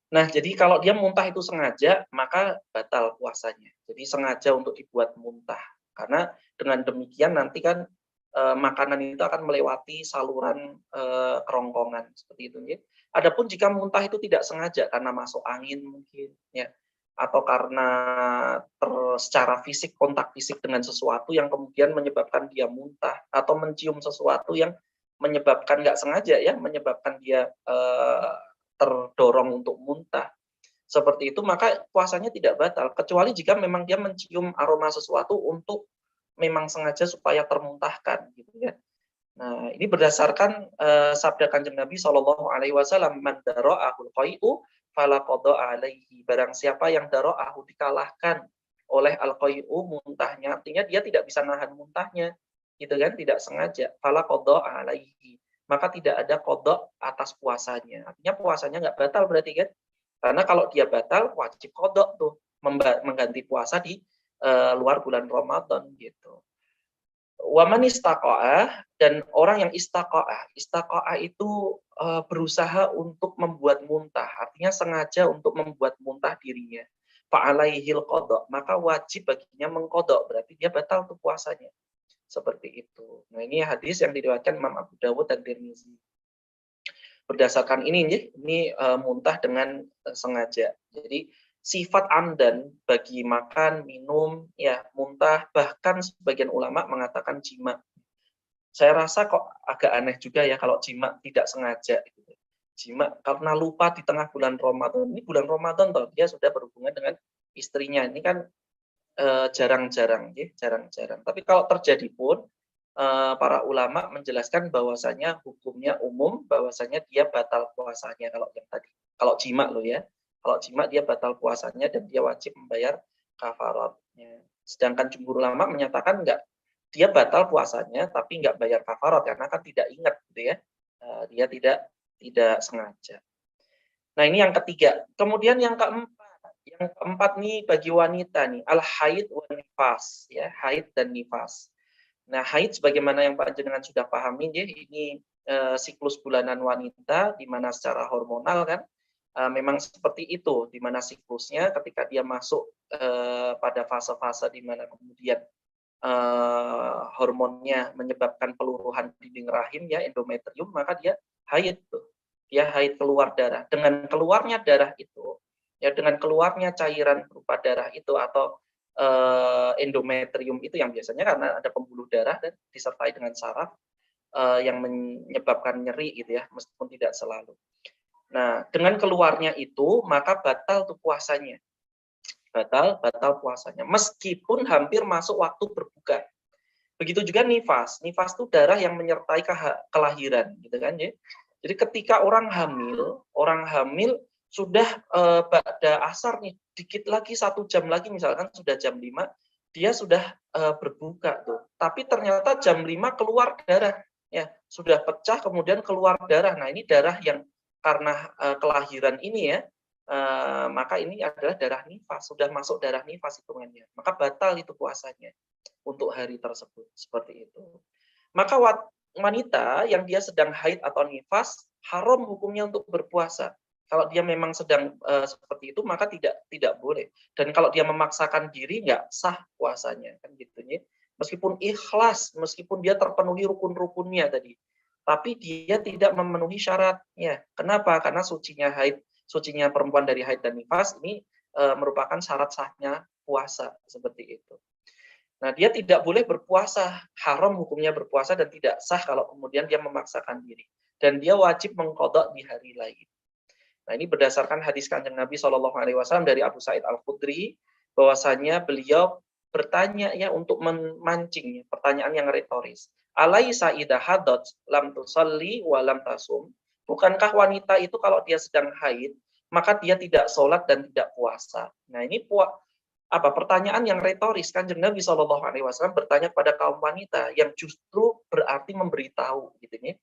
Nah, jadi kalau dia muntah itu sengaja, maka batal puasanya. Jadi sengaja untuk dibuat muntah. Karena dengan demikian nanti kan makanan itu akan melewati saluran kerongkongan seperti itu ya. Adapun jika muntah itu tidak sengaja karena masuk angin mungkin ya, atau karena secara fisik kontak fisik dengan sesuatu yang kemudian menyebabkan dia muntah, atau mencium sesuatu yang menyebabkan nggak sengaja ya, menyebabkan dia terdorong untuk muntah. Seperti itu maka puasanya tidak batal, kecuali jika memang dia mencium aroma sesuatu untuk memang sengaja supaya termuntahkan gitu ya. Nah, ini berdasarkan sabda Kanjeng Nabi Shallallahu alaihi wasallam, "Man dara'ahul qai'u fala qada alaihi." Barang siapa yang dara'ahu dikalahkan oleh al-qai'u muntahnya, artinya dia tidak bisa nahan muntahnya, gitu kan, tidak sengaja. Fala qada alaihi. Maka tidak ada qada atas puasanya. Artinya puasanya nggak batal berarti kan? Karena kalau dia batal wajib qada tuh, mengganti puasa di luar bulan Ramadan gitu. Waman istaqa'ah, dan orang yang istaqa'ah itu berusaha untuk membuat muntah, artinya sengaja untuk membuat muntah dirinya. Fa'alaihil qada, maka wajib baginya mengqada, berarti dia batal tuh puasanya. Seperti itu. Nah, ini hadis yang diriwayatkan Imam Abu Dawud dan Tirmizi. Berdasarkan ini muntah dengan sengaja. Jadi sifat amdan bagi makan, minum, ya muntah, bahkan sebagian ulama mengatakan jima. Saya rasa kok agak aneh juga ya kalau jima tidak sengaja. Jima karena lupa di tengah bulan Ramadan. Ini bulan Ramadan toh, dia sudah berhubungan dengan istrinya. Ini kan jarang-jarang, ya, jarang-jarang. Tapi kalau terjadi pun, para ulama menjelaskan bahwasanya hukumnya umum, bahwasanya dia batal puasanya kalau yang tadi. Kalau jima loh ya. Kalau jima dia batal puasanya dan dia wajib membayar kafaratnya. Sedangkan jumhur ulama menyatakan enggak, dia batal puasanya tapi enggak bayar kafarat karena kan tidak ingat gitu ya. Dia tidak sengaja. Nah, ini yang ketiga. Kemudian yang keempat nih bagi wanita nih, al-haid wa nifas ya, haid dan nifas. Nah, haid sebagaimana yang Pak Jenengan sudah pahami ya, ini siklus bulanan wanita di mana secara hormonal kan memang seperti itu, di mana siklusnya ketika dia masuk pada fase-fase di mana kemudian hormonnya menyebabkan peluruhan dinding rahim ya, endometrium, maka dia haid tuh. dia haid keluar darah. Dengan keluarnya darah itu, ya dengan keluarnya cairan berupa darah itu atau endometrium itu yang biasanya karena ada pembuluh darah dan disertai dengan saraf yang menyebabkan nyeri gitu ya, meskipun tidak selalu. Nah, dengan keluarnya itu maka batal tuh puasanya. Batal puasanya meskipun hampir masuk waktu berbuka. Begitu juga nifas. Nifas itu darah yang menyertai kelahiran gitu kan ya. Jadi ketika orang hamil sudah pada asar nih, dikit lagi 1 jam lagi misalkan sudah jam 5, dia sudah berbuka tuh. Tapi ternyata jam 5 keluar darah ya, sudah pecah kemudian keluar darah. Nah, ini darah yang karena kelahiran ini ya, maka ini adalah darah nifas, sudah masuk darah nifas hitungannya. Maka batal itu puasanya untuk hari tersebut, seperti itu. Maka wanita yang dia sedang haid atau nifas, haram hukumnya untuk berpuasa. Kalau dia memang sedang seperti itu, maka tidak boleh. Dan kalau dia memaksakan diri, nggak sah puasanya, kan gitu ya. Meskipun ikhlas, meskipun dia terpenuhi rukun-rukunnya tadi, tapi dia tidak memenuhi syaratnya. Kenapa? Karena sucinya perempuan dari haid dan nifas ini merupakan syarat sahnya puasa, seperti itu. Nah, dia tidak boleh berpuasa, haram hukumnya berpuasa dan tidak sah kalau kemudian dia memaksakan diri. Dan dia wajib mengqadha di hari lain. Nah, ini berdasarkan hadis Kanjeng Nabi SAW dari Abu Sa'id Al-Khudri, bahwasanya beliau bertanya ya untuk memancing pertanyaan yang retoris. Alaisa idza hadat lam tusalli wa lam tasum? Bukankah wanita itu kalau dia sedang haid, maka dia tidak sholat dan tidak puasa? Nah, ini pertanyaan yang retoris. Kanjeng Nabi SAW bertanya kepada kaum wanita yang justru berarti memberitahu gitu ya.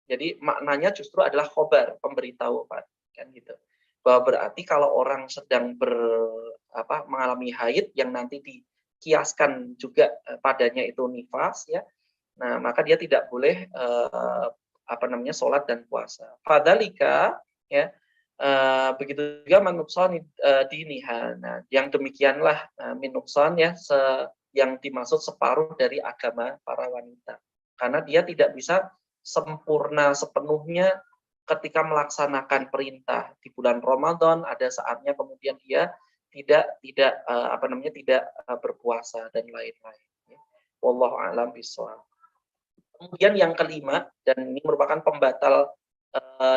Jadi maknanya justru adalah khobar, pemberitahu Pak, kan gitu. Bahwa berarti kalau orang sedang mengalami haid yang nanti dikiaskan juga padanya itu nifas ya. Nah, maka dia tidak boleh sholat dan puasa. Fadzalika ya. Begitu juga manukson diniha. Nah, yang demikianlah minukson ya yang dimaksud separuh dari agama para wanita. Karena dia tidak bisa sempurna sepenuhnya ketika melaksanakan perintah di bulan Ramadan, ada saatnya kemudian dia tidak berpuasa dan lain-lain. Wallahu a'lam bishawab. Kemudian yang kelima, dan ini merupakan pembatal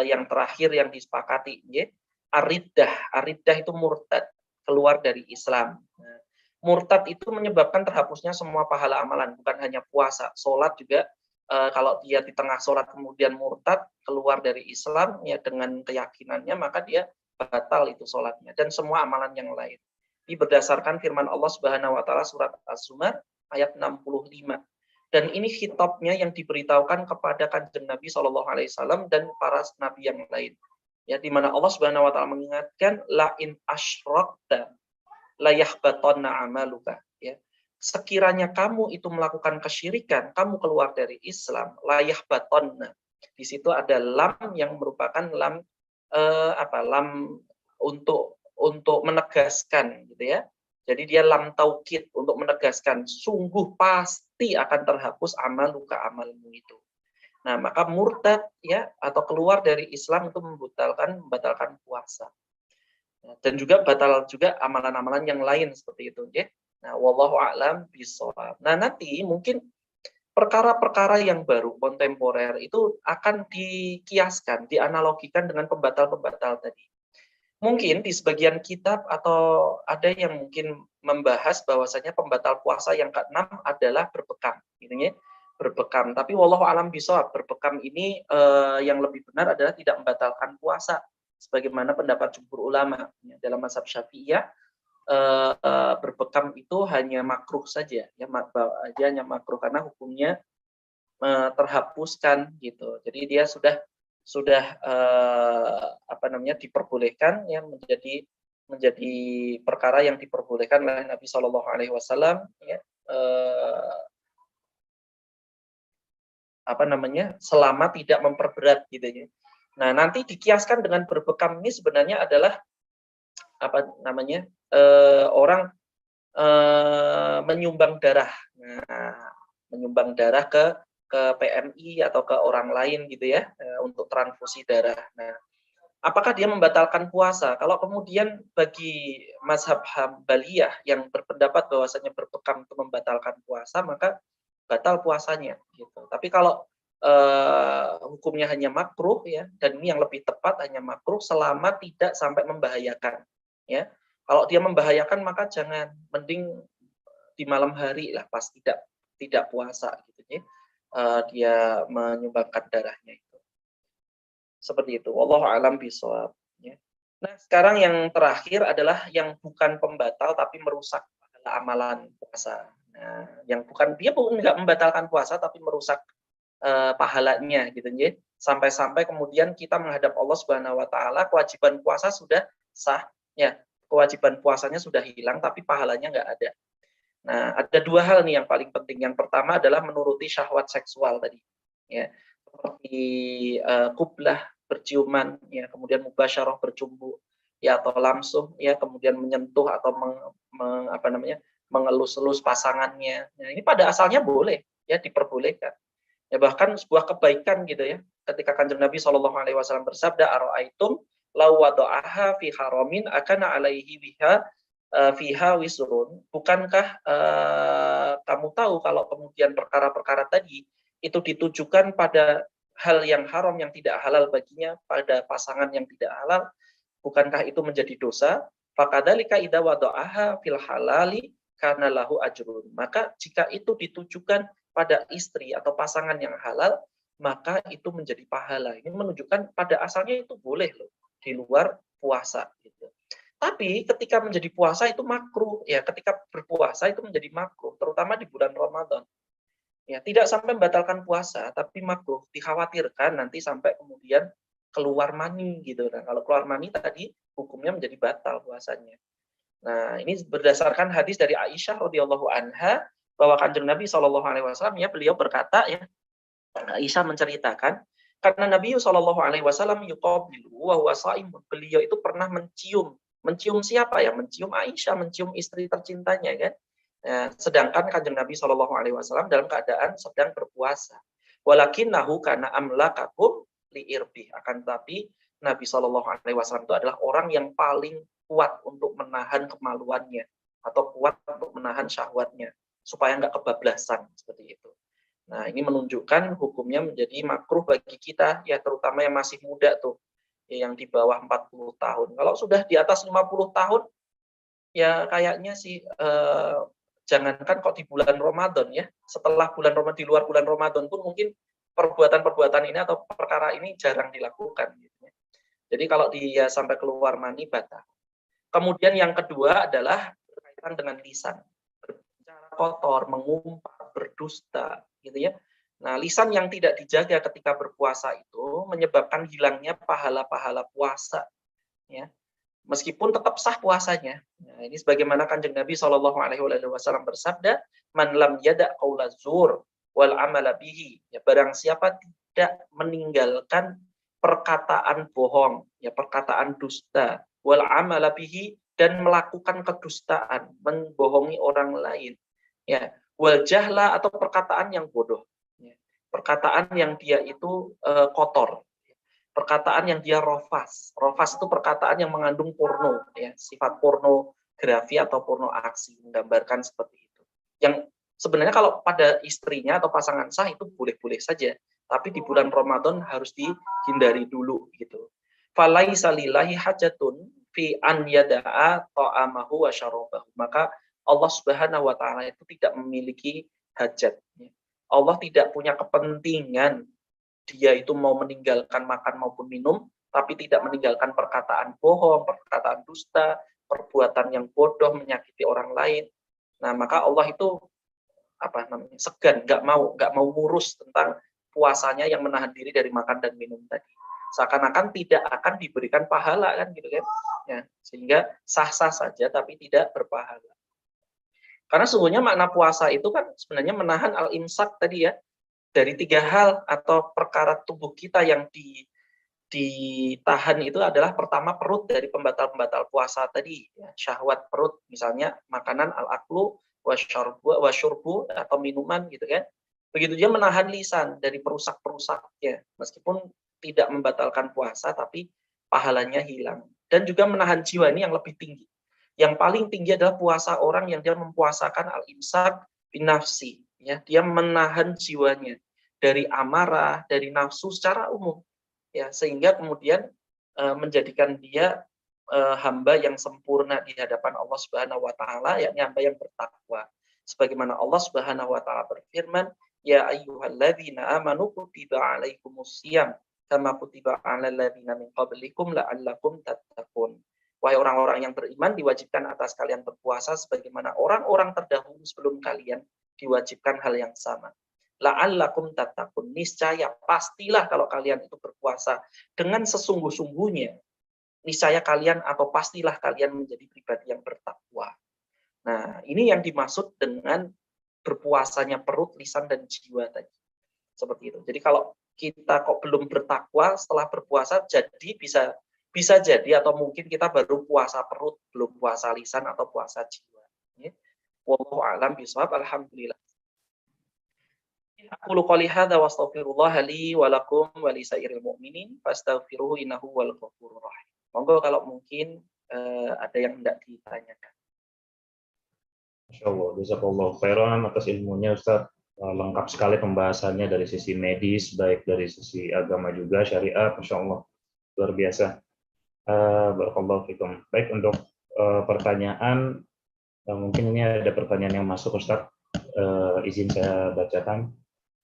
yang terakhir yang disepakati, ya, ariddah. Ariddah itu murtad, keluar dari Islam. Nah, murtad itu menyebabkan terhapusnya semua pahala amalan, bukan hanya puasa, sholat juga. Kalau dia di tengah sholat kemudian murtad, keluar dari Islam ya dengan keyakinannya, maka dia batal itu sholatnya dan semua amalan yang lain. Ini berdasarkan firman Allah Subhanahu wa taala surat Az-Zumar ayat 65. Dan ini khitabnya yang diberitahukan kepada Kanjeng Nabi SAW dan para nabi yang lain. Ya, di mana Allah Subhanahu wa taala mengingatkan la in asyrakta la yahbatanna amaluka, ya. Sekiranya kamu itu melakukan kesyirikan, kamu keluar dari Islam, la yahbatanna. Di situ ada lam yang merupakan lam lam untuk menegaskan gitu ya. Jadi dia lam taukid untuk menegaskan sungguh pasti akan terhapus amalmu itu. Nah, maka murtad ya atau keluar dari Islam itu membatalkan puasa. Dan juga batal juga amalan-amalan yang lain seperti itu ya. Nah, wallahu a'lam bishawab. Nah, nanti mungkin perkara-perkara yang baru kontemporer itu akan dikiaskan, dianalogikan dengan pembatal-pembatal tadi. Mungkin di sebagian kitab atau ada yang mungkin membahas bahwasanya pembatal puasa yang ke-6 adalah berbekam, gitu ya. Berbekam. Tapi wallahu alam bishawab, berbekam ini yang lebih benar adalah tidak membatalkan puasa sebagaimana pendapat jumhur ulama ya, dalam mazhab Syafi'iyah. Berbekam itu hanya makruh saja ya, hanya makruh karena hukumnya terhapuskan gitu. Jadi dia sudah diperbolehkan ya menjadi perkara yang diperbolehkan oleh Nabi Shallallahu Alaihi Wasallam ya, selama tidak memperberat gitu ya. Nah, nanti dikiaskan dengan berbekam ini sebenarnya adalah orang menyumbang darah. Nah, menyumbang darah ke ke PMI atau ke orang lain gitu ya, untuk transfusi darah. Nah, apakah dia membatalkan puasa? Kalau kemudian bagi mazhab Hambaliyah yang berpendapat bahwasanya berbekam itu membatalkan puasa, maka batal puasanya gitu. Tapi kalau hukumnya hanya makruh ya, dan ini yang lebih tepat hanya makruh selama tidak sampai membahayakan ya. Kalau dia membahayakan maka jangan, mending di malam hari lah pas tidak puasa gitu ya. Dia menyumbangkan darahnya itu. Seperti itu. Wallahu a'lam bishawab ya. Nah, sekarang yang terakhir adalah yang bukan pembatal tapi merusak amalan puasa. Nah, yang bukan dia pun nggak membatalkan puasa tapi merusak pahalanya gitu ya. Sampai-sampai kemudian kita menghadap Allah Subhanahu wa taala, kewajiban puasa sudah sah ya. Kewajiban puasanya sudah hilang tapi pahalanya nggak ada. Nah, ada dua hal nih yang paling penting. Yang pertama adalah menuruti syahwat seksual tadi. Ya. Seperti kublah, berciuman, ya, kemudian mubasyarah, bercumbu, ya, atau lamsuh, ya, kemudian menyentuh atau mengelus-elus pasangannya. Nah, ini pada asalnya boleh, ya, diperbolehkan. Ya, bahkan sebuah kebaikan gitu ya. Ketika Kanjeng Nabi Shallallahu alaihi wasallam bersabda, "Ara'aitum law wada'aha fi haramin akana alaihi biha fiha wisrun." Bukankah kamu tahu kalau kemudian perkara-perkara tadi itu ditujukan pada hal yang haram yang tidak halal baginya, pada pasangan yang tidak halal, bukankah itu menjadi dosa? Fakadzalika idza wada'aha fil halali kana lahu ajrun. Maka jika itu ditujukan pada istri atau pasangan yang halal, maka itu menjadi pahala. Ini menunjukkan pada asalnya itu boleh loh di luar puasa gitu. Tapi ketika menjadi puasa itu makruh ya, ketika berpuasa itu menjadi makruh, terutama di bulan Ramadan. Ya, tidak sampai membatalkan puasa, tapi makruh. Dikhawatirkan nanti sampai kemudian keluar mani gitu. Nah, kalau keluar mani tadi hukumnya menjadi batal puasanya. Nah, ini berdasarkan hadis dari Aisyah radhiyallahu anha bahwa Kanjeng Nabi Shallallahu alaihi wasallam ya, beliau berkata ya, Aisyah menceritakan karena Nabi Shallallahu alaihi wasallam yuqabilu wa huwa shaim. Beliau itu pernah mencium. Mencium siapa ya? Mencium Aisyah, mencium istri tercintanya kan. Nah, sedangkan Kanjeng Nabi Shallallahu alaihi wasallam dalam keadaan sedang berpuasa. Walakinnahu kana amlakakum liirbih. Akan tetapi Nabi Shallallahu alaihi wasallam itu adalah orang yang paling kuat untuk menahan kemaluannya atau kuat untuk menahan syahwatnya supaya nggak kebablasan seperti itu. Nah, ini menunjukkan hukumnya menjadi makruh bagi kita ya, terutama yang masih muda tuh, ya, yang di bawah 40 tahun. Kalau sudah di atas 50 tahun ya kayaknya sih jangankan kok di bulan Ramadan ya, setelah bulan Ramadan, di luar bulan Ramadan pun mungkin perbuatan-perbuatan ini atau perkara ini jarang dilakukan gitu ya. Jadi kalau dia sampai keluar mani batal. Kemudian yang kedua adalah berkaitan dengan lisan. Berbicara kotor, mengumpat, berdusta gitu ya. Nah, lisan yang tidak dijaga ketika berpuasa itu menyebabkan hilangnya pahala-pahala puasa ya. Meskipun tetap sah puasanya. Nah, ini sebagaimana Kanjeng Nabi Shallallahu alaihi wasallam bersabda, "Man lam yada' qaula zur wal amala bihi." Ya, barang siapa tidak meninggalkan perkataan bohong, ya, perkataan dusta, wal amala bihi, dan melakukan kedustaan, membohongi orang lain. Ya, wal jahla, atau perkataan yang bodoh. Ya, perkataan yang dia itu kotor. Perkataan yang dia rofas. Rofas itu perkataan yang mengandung porno, ya, sifat pornografi atau porno aksi, menggambarkan seperti itu. Yang sebenarnya kalau pada istrinya atau pasangan sah itu boleh-boleh saja, tapi di bulan Ramadan harus dihindari dulu gitu. Falaisa lillahi hajatun fi an yada'a ta'amahu wa syarabahu. Maka Allah Subhanahu wa taala itu tidak memiliki hajat. Allah tidak punya kepentingan dia itu mau meninggalkan makan maupun minum, tapi tidak meninggalkan perkataan bohong, perkataan dusta, perbuatan yang bodoh, menyakiti orang lain. Nah, maka Allah itu segan, nggak mau ngurus tentang puasanya yang menahan diri dari makan dan minum tadi. Seakan-akan tidak akan diberikan pahala kan gitu kan. Ya, sehingga sah-sah saja tapi tidak berpahala. Karena sungguhnya makna puasa itu kan sebenarnya menahan al-imsak tadi ya, dari tiga hal atau perkara tubuh kita yang ditahan itu adalah pertama perut dari pembatal-pembatal puasa tadi, ya, syahwat perut, misalnya makanan al-aklu wasyurbu atau minuman gitu kan. Begitu dia menahan lisan dari perusak-perusaknya, meskipun tidak membatalkan puasa, tapi pahalanya hilang. Dan juga menahan jiwa, ini yang lebih tinggi. Yang paling tinggi adalah puasa orang yang dia mempuasakan al-imsak binafsi. Ya, dia menahan jiwanya dari amarah, dari nafsu secara umum. Ya, sehingga kemudian menjadikan dia hamba yang sempurna di hadapan Allah Subhanahu wa taala, yakni hamba yang bertakwa. Sebagaimana Allah Subhanahu wa taala berfirman, "Ya ayyuhalladzina amanu kutiba alaikumusiyam kama kutiba alal ladzina min qablikum la'allakum tattaqun." Wahai orang-orang yang beriman, diwajibkan atas kalian berpuasa sebagaimana orang-orang terdahulu sebelum kalian diwajibkan hal yang sama. La'allakum tattaqun. Niscaya pastilah kalau kalian itu berpuasa dengan sesungguh-sungguhnya, niscaya kalian atau pastilah kalian menjadi pribadi yang bertakwa. Nah, ini yang dimaksud dengan berpuasanya perut, lisan, dan jiwa tadi. Seperti itu. Jadi kalau kita kok belum bertakwa setelah berpuasa, jadi bisa jadi atau mungkin kita baru puasa perut, belum puasa lisan atau puasa jiwa. Wallahu a'lam bishawab. Alhamdulillah. Aku qouli hadza wa astaghfirullah li wa lakum wa li sairil mu'minin fastaghfiruhu innahu wal ghafurur rahim. Monggo kalau mungkin ada yang hendak ditanyakan. Masya Allah, jazakallah khairan atas ilmunya Ustaz. Lengkap sekali pembahasannya dari sisi medis, baik dari sisi agama juga, syariat, Masya Allah. Luar biasa. Barakallahu fikum. Baik, untuk pertanyaan, mungkin ini ada pertanyaan yang masuk Ustaz. Izin saya bacakan.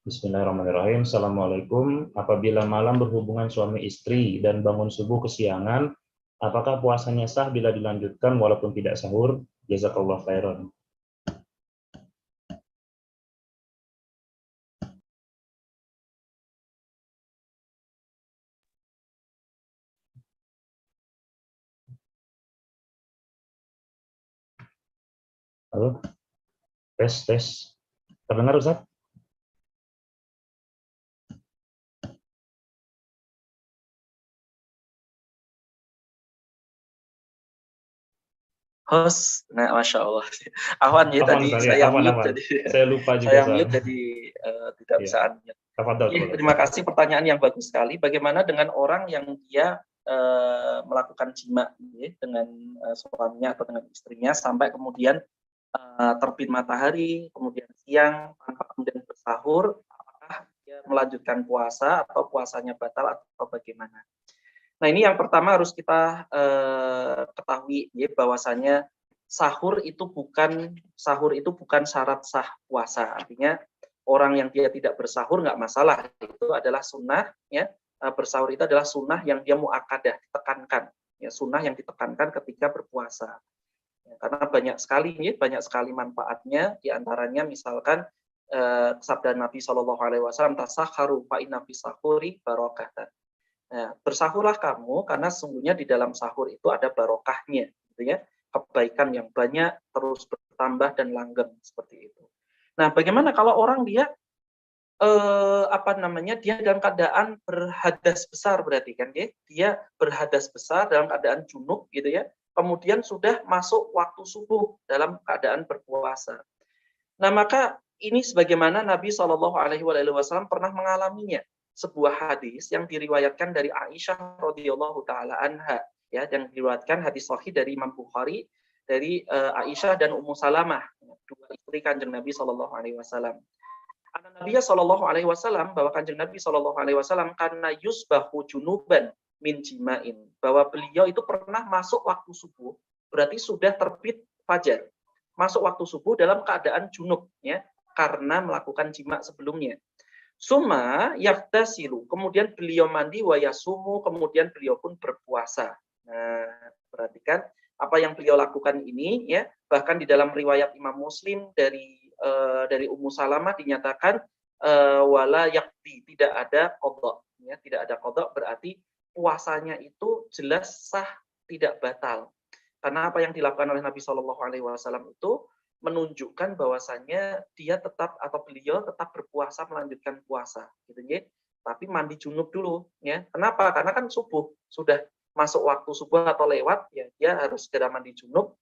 Bismillahirrahmanirrahim. Assalamualaikum. Apabila malam berhubungan suami istri dan bangun subuh kesiangan, apakah puasanya sah bila dilanjutkan walaupun tidak sahur? Jazakallah khairan. Halo? Tes. Terdengar Ustaz? Host, nah masya Allah. Awan ya Afwan, tadi Ustaz, ya. saya Afwan. mute jadi Saya lupa juga, saya Ustaz. mute jadi tidak Iya. bisa unmute. Tafadhol, Terima kasih, pertanyaan yang bagus sekali. Bagaimana dengan orang yang dia melakukan jima ya, dengan suaminya atau dengan istrinya sampai kemudian terbit matahari, kemudian siang tanpa kemudian bersahur, apakah dia melanjutkan puasa atau puasanya batal atau bagaimana? Nah, ini yang pertama harus kita ketahui ya, bahwasanya sahur itu bukan syarat sah puasa. Artinya orang yang dia tidak bersahur nggak masalah, itu adalah sunnah ya. Bersahur itu adalah sunnah yang dia muakkadah, ditekankan ya, sunnah yang ditekankan ketika berpuasa ya, karena banyak sekali manfaatnya, diantaranya misalkan sabda Nabi SAW, tasahharu fa inna fi sahuri barokatan. Nah, bersahurlah kamu karena sesungguhnya di dalam sahur itu ada barokahnya gitu ya, kebaikan yang banyak terus bertambah dan langgeng seperti itu. Nah, bagaimana kalau orang dia dia dalam keadaan berhadas besar, berarti kan dia berhadas besar dalam keadaan junub gitu ya. Kemudian sudah masuk waktu subuh dalam keadaan berpuasa. Nah, maka ini sebagaimana Nabi Shallallahu alaihi wasallam pernah mengalaminya. Sebuah hadis yang diriwayatkan dari Aisyah radhiyallahu taala anha ya, yang diriwayatkan hadis sahih dari Imam Bukhari dari Aisyah dan Ummu Salamah, dua istri Kanjeng Nabi Shallallahu alaihi wasallam. Nabi Shallallahu alaihi wasallam, bahwa Kanjeng Nabi Shallallahu alaihi wasallam karena yusbahu junuban min jima'in, bahwa beliau itu pernah masuk waktu subuh, berarti sudah terbit fajar. Masuk waktu subuh dalam keadaan junub ya, karena melakukan jima sebelumnya. Summa yaftasilu, kemudian beliau mandi wa yasumu, kemudian beliau pun berpuasa. Nah, perhatikan apa yang beliau lakukan ini ya, bahkan di dalam riwayat Imam Muslim dari Ummu Salamah dinyatakan wala yakti, tidak ada qadha ya, tidak ada qadha, berarti puasanya itu jelas sah, tidak batal. Karena apa yang dilakukan oleh Nabi Shallallahu alaihi wasallam itu menunjukkan bahwasannya beliau tetap berpuasa, melanjutkan puasa gitu ya. Tapi mandi junub dulu ya. Kenapa? Karena kan subuh, sudah masuk waktu subuh atau lewat ya, dia harus segera mandi junub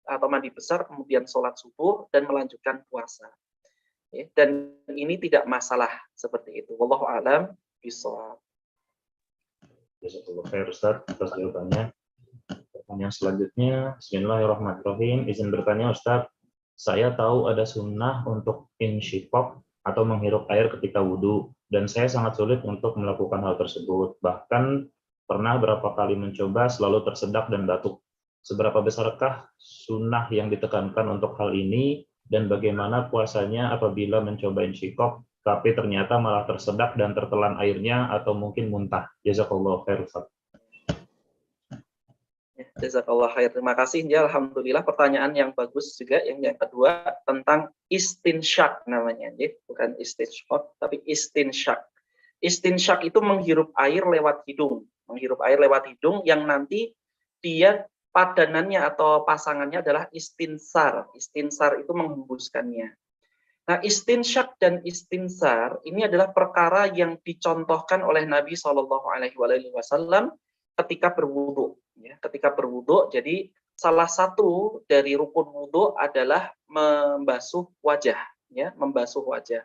atau mandi besar, kemudian sholat subuh dan melanjutkan puasa. ya, dan ini tidak masalah seperti itu. Wallahu a'lam bishawab. Jazakallahu khair Ustaz atas jawabannya. Pertanyaan selanjutnya, Bismillahirrahmanirrahim. Izin bertanya Ustaz, saya tahu ada sunnah untuk insyiqaq atau menghirup air ketika wudhu, dan saya sangat sulit untuk melakukan hal tersebut. Bahkan pernah berapa kali mencoba selalu tersedak dan batuk. Seberapa besarkah sunnah yang ditekankan untuk hal ini, dan bagaimana puasanya apabila mencoba insyiqaq tapi ternyata malah tersedak dan tertelan airnya atau mungkin muntah? Jazakallahu khair Ustaz. Jazakallah khair. Terima kasih. Ya, alhamdulillah pertanyaan yang bagus juga. Yang kedua tentang istinsyak namanya, ya. Bukan istinsyaq tapi istinsyak. Istinsyak itu menghirup air lewat hidung, menghirup air lewat hidung yang nanti dia padanannya atau pasangannya adalah istinsar. Istinsar itu menghembuskannya. Nah, istinsyak dan istinsar ini adalah perkara yang dicontohkan oleh Nabi Shallallahu Alaihi Wasallam ketika berwudu. Ya, ketika berwudu, jadi salah satu dari rukun wudu adalah membasuh wajah, ya, membasuh wajah.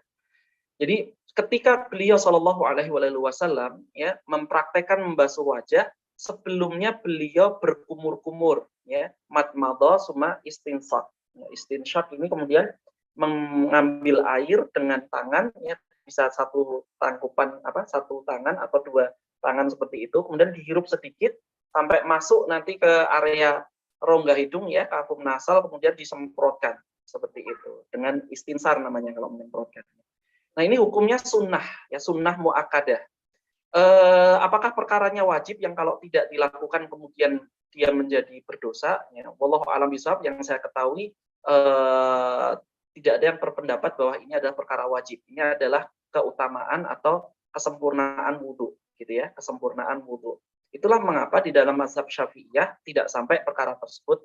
Jadi ketika beliau Shallallahu Alaihi Wasallam ya mempraktekkan membasuh wajah, sebelumnya beliau berkumur-kumur, ya, madmadah summa istinsyak. Ya, istinsyak ini kemudian mengambil air dengan tangan, ya, bisa satu tangkupan satu tangan atau dua tangan seperti itu, kemudian dihirup sedikit sampai masuk nanti ke area rongga hidung, ya, kafum nasal, kemudian disemprotkan seperti itu dengan istinsar namanya kalau menyemprotkan. Nah, ini hukumnya sunnah, ya, sunnah muakkadah. Apakah perkaranya wajib yang kalau tidak dilakukan kemudian dia menjadi berdosa? Ya, wallahu a'lam bishawab, yang saya ketahui tidak ada yang berpendapat bahwa ini adalah perkara wajib. Ini adalah keutamaan atau kesempurnaan wudhu, gitu ya, kesempurnaan wudhu. Itulah mengapa di dalam mazhab Syafi'iyah tidak sampai perkara tersebut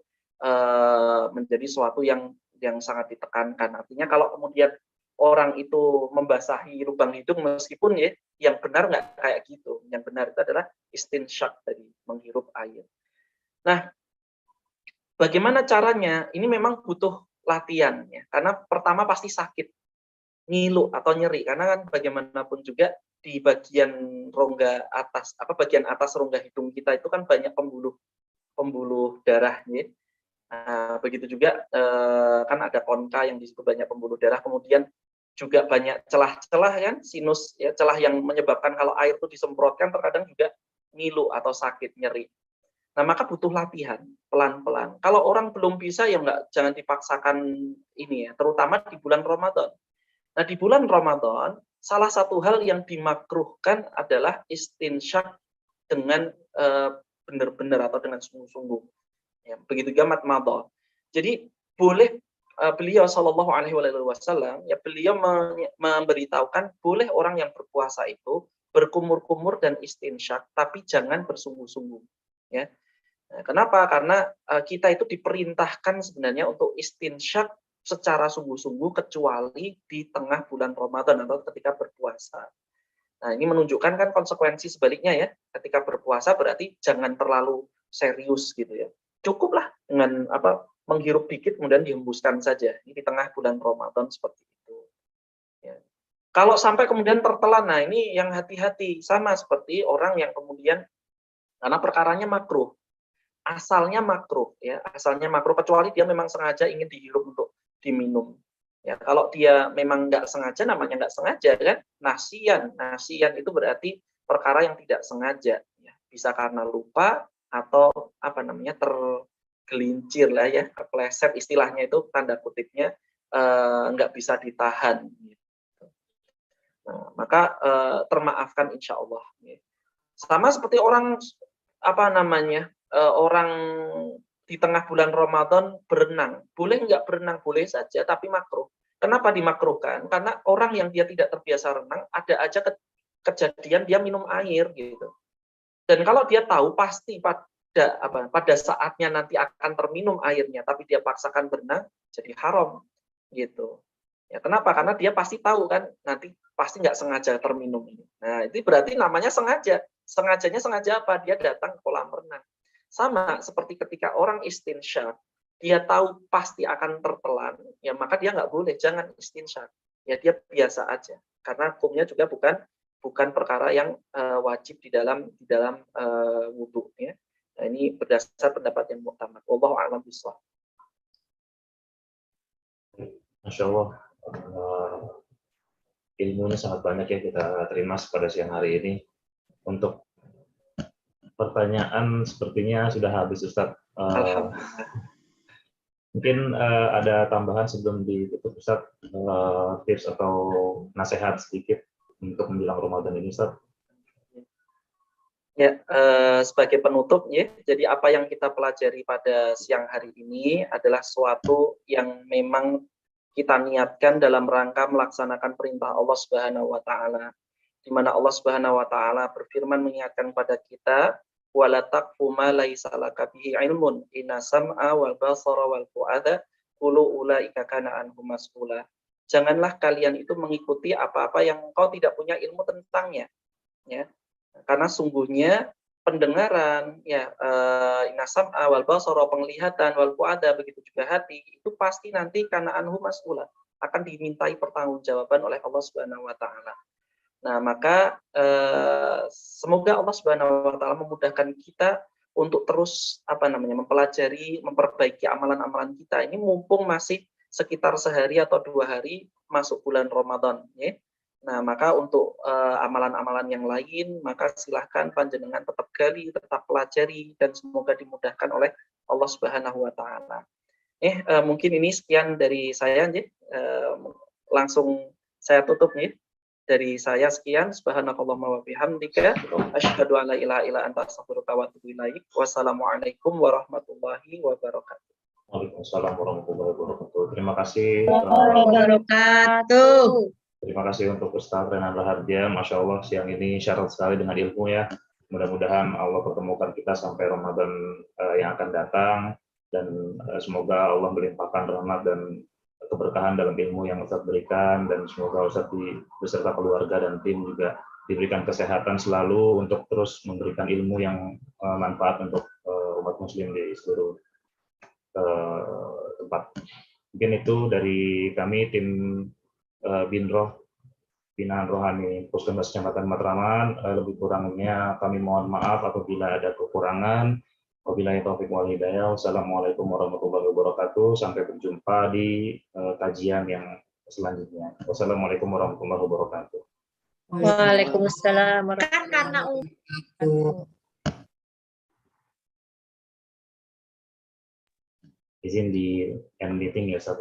menjadi suatu yang sangat ditekankan. Artinya kalau kemudian orang itu membasahi lubang hidung, meskipun ya yang benar nggak kayak gitu. Yang benar itu adalah istinsyak tadi, menghirup air. Nah, bagaimana caranya? Ini memang butuh latihan, ya. Karena pertama pasti sakit, ngilu atau nyeri. Karena kan bagaimanapun juga di bagian rongga atas, bagian atas rongga hidung kita itu kan banyak pembuluh darahnya. Nah, begitu juga kan ada konka yang disebut banyak pembuluh darah, kemudian juga banyak celah-celah, kan, sinus, ya, celah yang menyebabkan kalau air itu disemprotkan terkadang juga ngilu atau sakit, nyeri. Nah, maka butuh latihan pelan-pelan. Kalau orang belum bisa, ya jangan dipaksakan ini, ya, terutama di bulan Ramadan. Nah, di bulan Ramadan salah satu hal yang dimakruhkan adalah istinsyak dengan benar-benar atau dengan sungguh-sungguh. Ya, begitu juga madmadah. Jadi boleh beliau Shallallahu Alaihi Wasallam, ya, beliau memberitahukan boleh orang yang berpuasa itu berkumur-kumur dan istinsyak, tapi jangan bersungguh-sungguh. Ya, nah, kenapa? Karena kita itu diperintahkan sebenarnya untuk istinsyak secara sungguh-sungguh kecuali di tengah bulan Ramadan atau ketika berpuasa. Nah, ini menunjukkan kan konsekuensi sebaliknya, ya. Ketika berpuasa berarti jangan terlalu serius gitu, ya. Cukuplah dengan menghirup dikit kemudian dihembuskan saja. Ini di tengah bulan Ramadan seperti itu. Ya. Kalau sampai kemudian tertelan, nah ini yang hati-hati, sama seperti orang yang kemudian karena perkaranya makruh. Asalnya makruh, ya, asalnya makruh kecuali dia memang sengaja ingin dihirup untuk diminum. Ya, kalau dia memang nggak sengaja, namanya nggak sengaja, kan? Nasian itu berarti perkara yang tidak sengaja. Ya. Bisa karena lupa atau tergelincir lah, ya, kepleset, istilahnya itu tanda kutipnya, nggak bisa ditahan. Gitu. Nah, maka termaafkan insya Allah. Ya. Sama seperti orang orang di tengah bulan Ramadan berenang. Boleh nggak berenang? Boleh saja, tapi makruh. Kenapa dimakruhkan? Karena orang yang dia tidak terbiasa renang, ada aja kejadian dia minum air gitu. Dan kalau dia tahu pasti pada saatnya nanti akan terminum airnya, tapi dia paksakan berenang, jadi haram gitu. Ya, kenapa? Karena dia pasti tahu kan nanti pasti nggak sengaja terminum ini. Nah, itu berarti namanya sengaja. Sengajanya sengaja apa? Dia datang ke kolam renang. Sama seperti ketika orang istinsyak, dia tahu pasti akan tertelan, ya maka dia nggak boleh, jangan istinsyak. ya dia biasa aja. Karena hukumnya juga bukan perkara yang wajib di dalam wudhu ya. Nah, ini berdasar pendapat yang muhtamad. Wallahu a'lam bishawab. Masya Allah, ilmunya sangat banyak ya kita terima pada siang hari ini. Untuk pertanyaan sepertinya sudah habis, Ustadz. Alhamdulillah. Mungkin ada tambahan sebelum ditutup, Ustadz, tips atau nasihat sedikit untuk menjelang Ramadan ini, Ustadz. Ya, sebagai penutup ya, jadi apa yang kita pelajari pada siang hari ini adalah suatu yang memang kita niatkan dalam rangka melaksanakan perintah Allah Subhanahu wa taala. Di mana Allah Subhanahu wa taala berfirman mengingatkan pada kita, wala taqfu ma laisa laka bihi ilmun inna sam'a wal basara wal fu'ada kullu ulaika kana anhu mas'ula. Janganlah kalian itu mengikuti apa-apa yang engkau tidak punya ilmu tentangnya, ya. Karena sungguhnya pendengaran ya inasam awal basara, penglihatan, wal fuada, begitu juga hati, itu pasti nanti karena anhu mas'ula, akan dimintai pertanggungjawaban oleh Allah Subhanahu wa taala. Nah, maka semoga Allah Subhanahu wa taala memudahkan kita untuk terus mempelajari, memperbaiki amalan-amalan kita ini mumpung masih sekitar sehari atau 2 hari masuk bulan Ramadan ya. Nah, maka untuk amalan-amalan yang lain, maka silahkan panjenengan tetap gali, tetap pelajari, dan semoga dimudahkan oleh Allah Subhanahu wa taala. Mungkin ini sekian dari saya, langsung saya tutup nih. Dari saya sekian, subhanakallahumma wa bihamdika, asyhadu an la ilaha illa anta astaghfiruka wa atubu ilaik. Wassalamualaikum warahmatullahi wabarakatuh. Waalaikumsalam warahmatullahi wabarakatuh. Terima kasih. Wabarakatuh. Terima kasih untuk Ustaz Renan Raharja. Masya Allah, siang ini syarat sekali dengan ilmu ya. Mudah-mudahan Allah pertemukan kita sampai Ramadan yang akan datang. Dan semoga Allah melimpahkan rahmat dan keberkahan dalam ilmu yang Ustaz berikan. Dan semoga Ustaz beserta keluarga dan tim juga diberikan kesehatan selalu untuk terus memberikan ilmu yang manfaat untuk umat muslim di seluruh tempat. Mungkin itu dari kami, tim Binroh Binaan Rohani Puskesmas Kecamatan Matraman. Lebih kurangnya kami mohon maaf apabila ada kekurangan. Wabillahi taufiq wal hidayah. Wassalamualaikum warahmatullahi wabarakatuh. Sampai berjumpa di kajian yang selanjutnya. Wassalamualaikum warahmatullahi wabarakatuh. Waalaikumsalam warahmatullahi wabarakatuh. Izin di end meeting ya, Ustaz.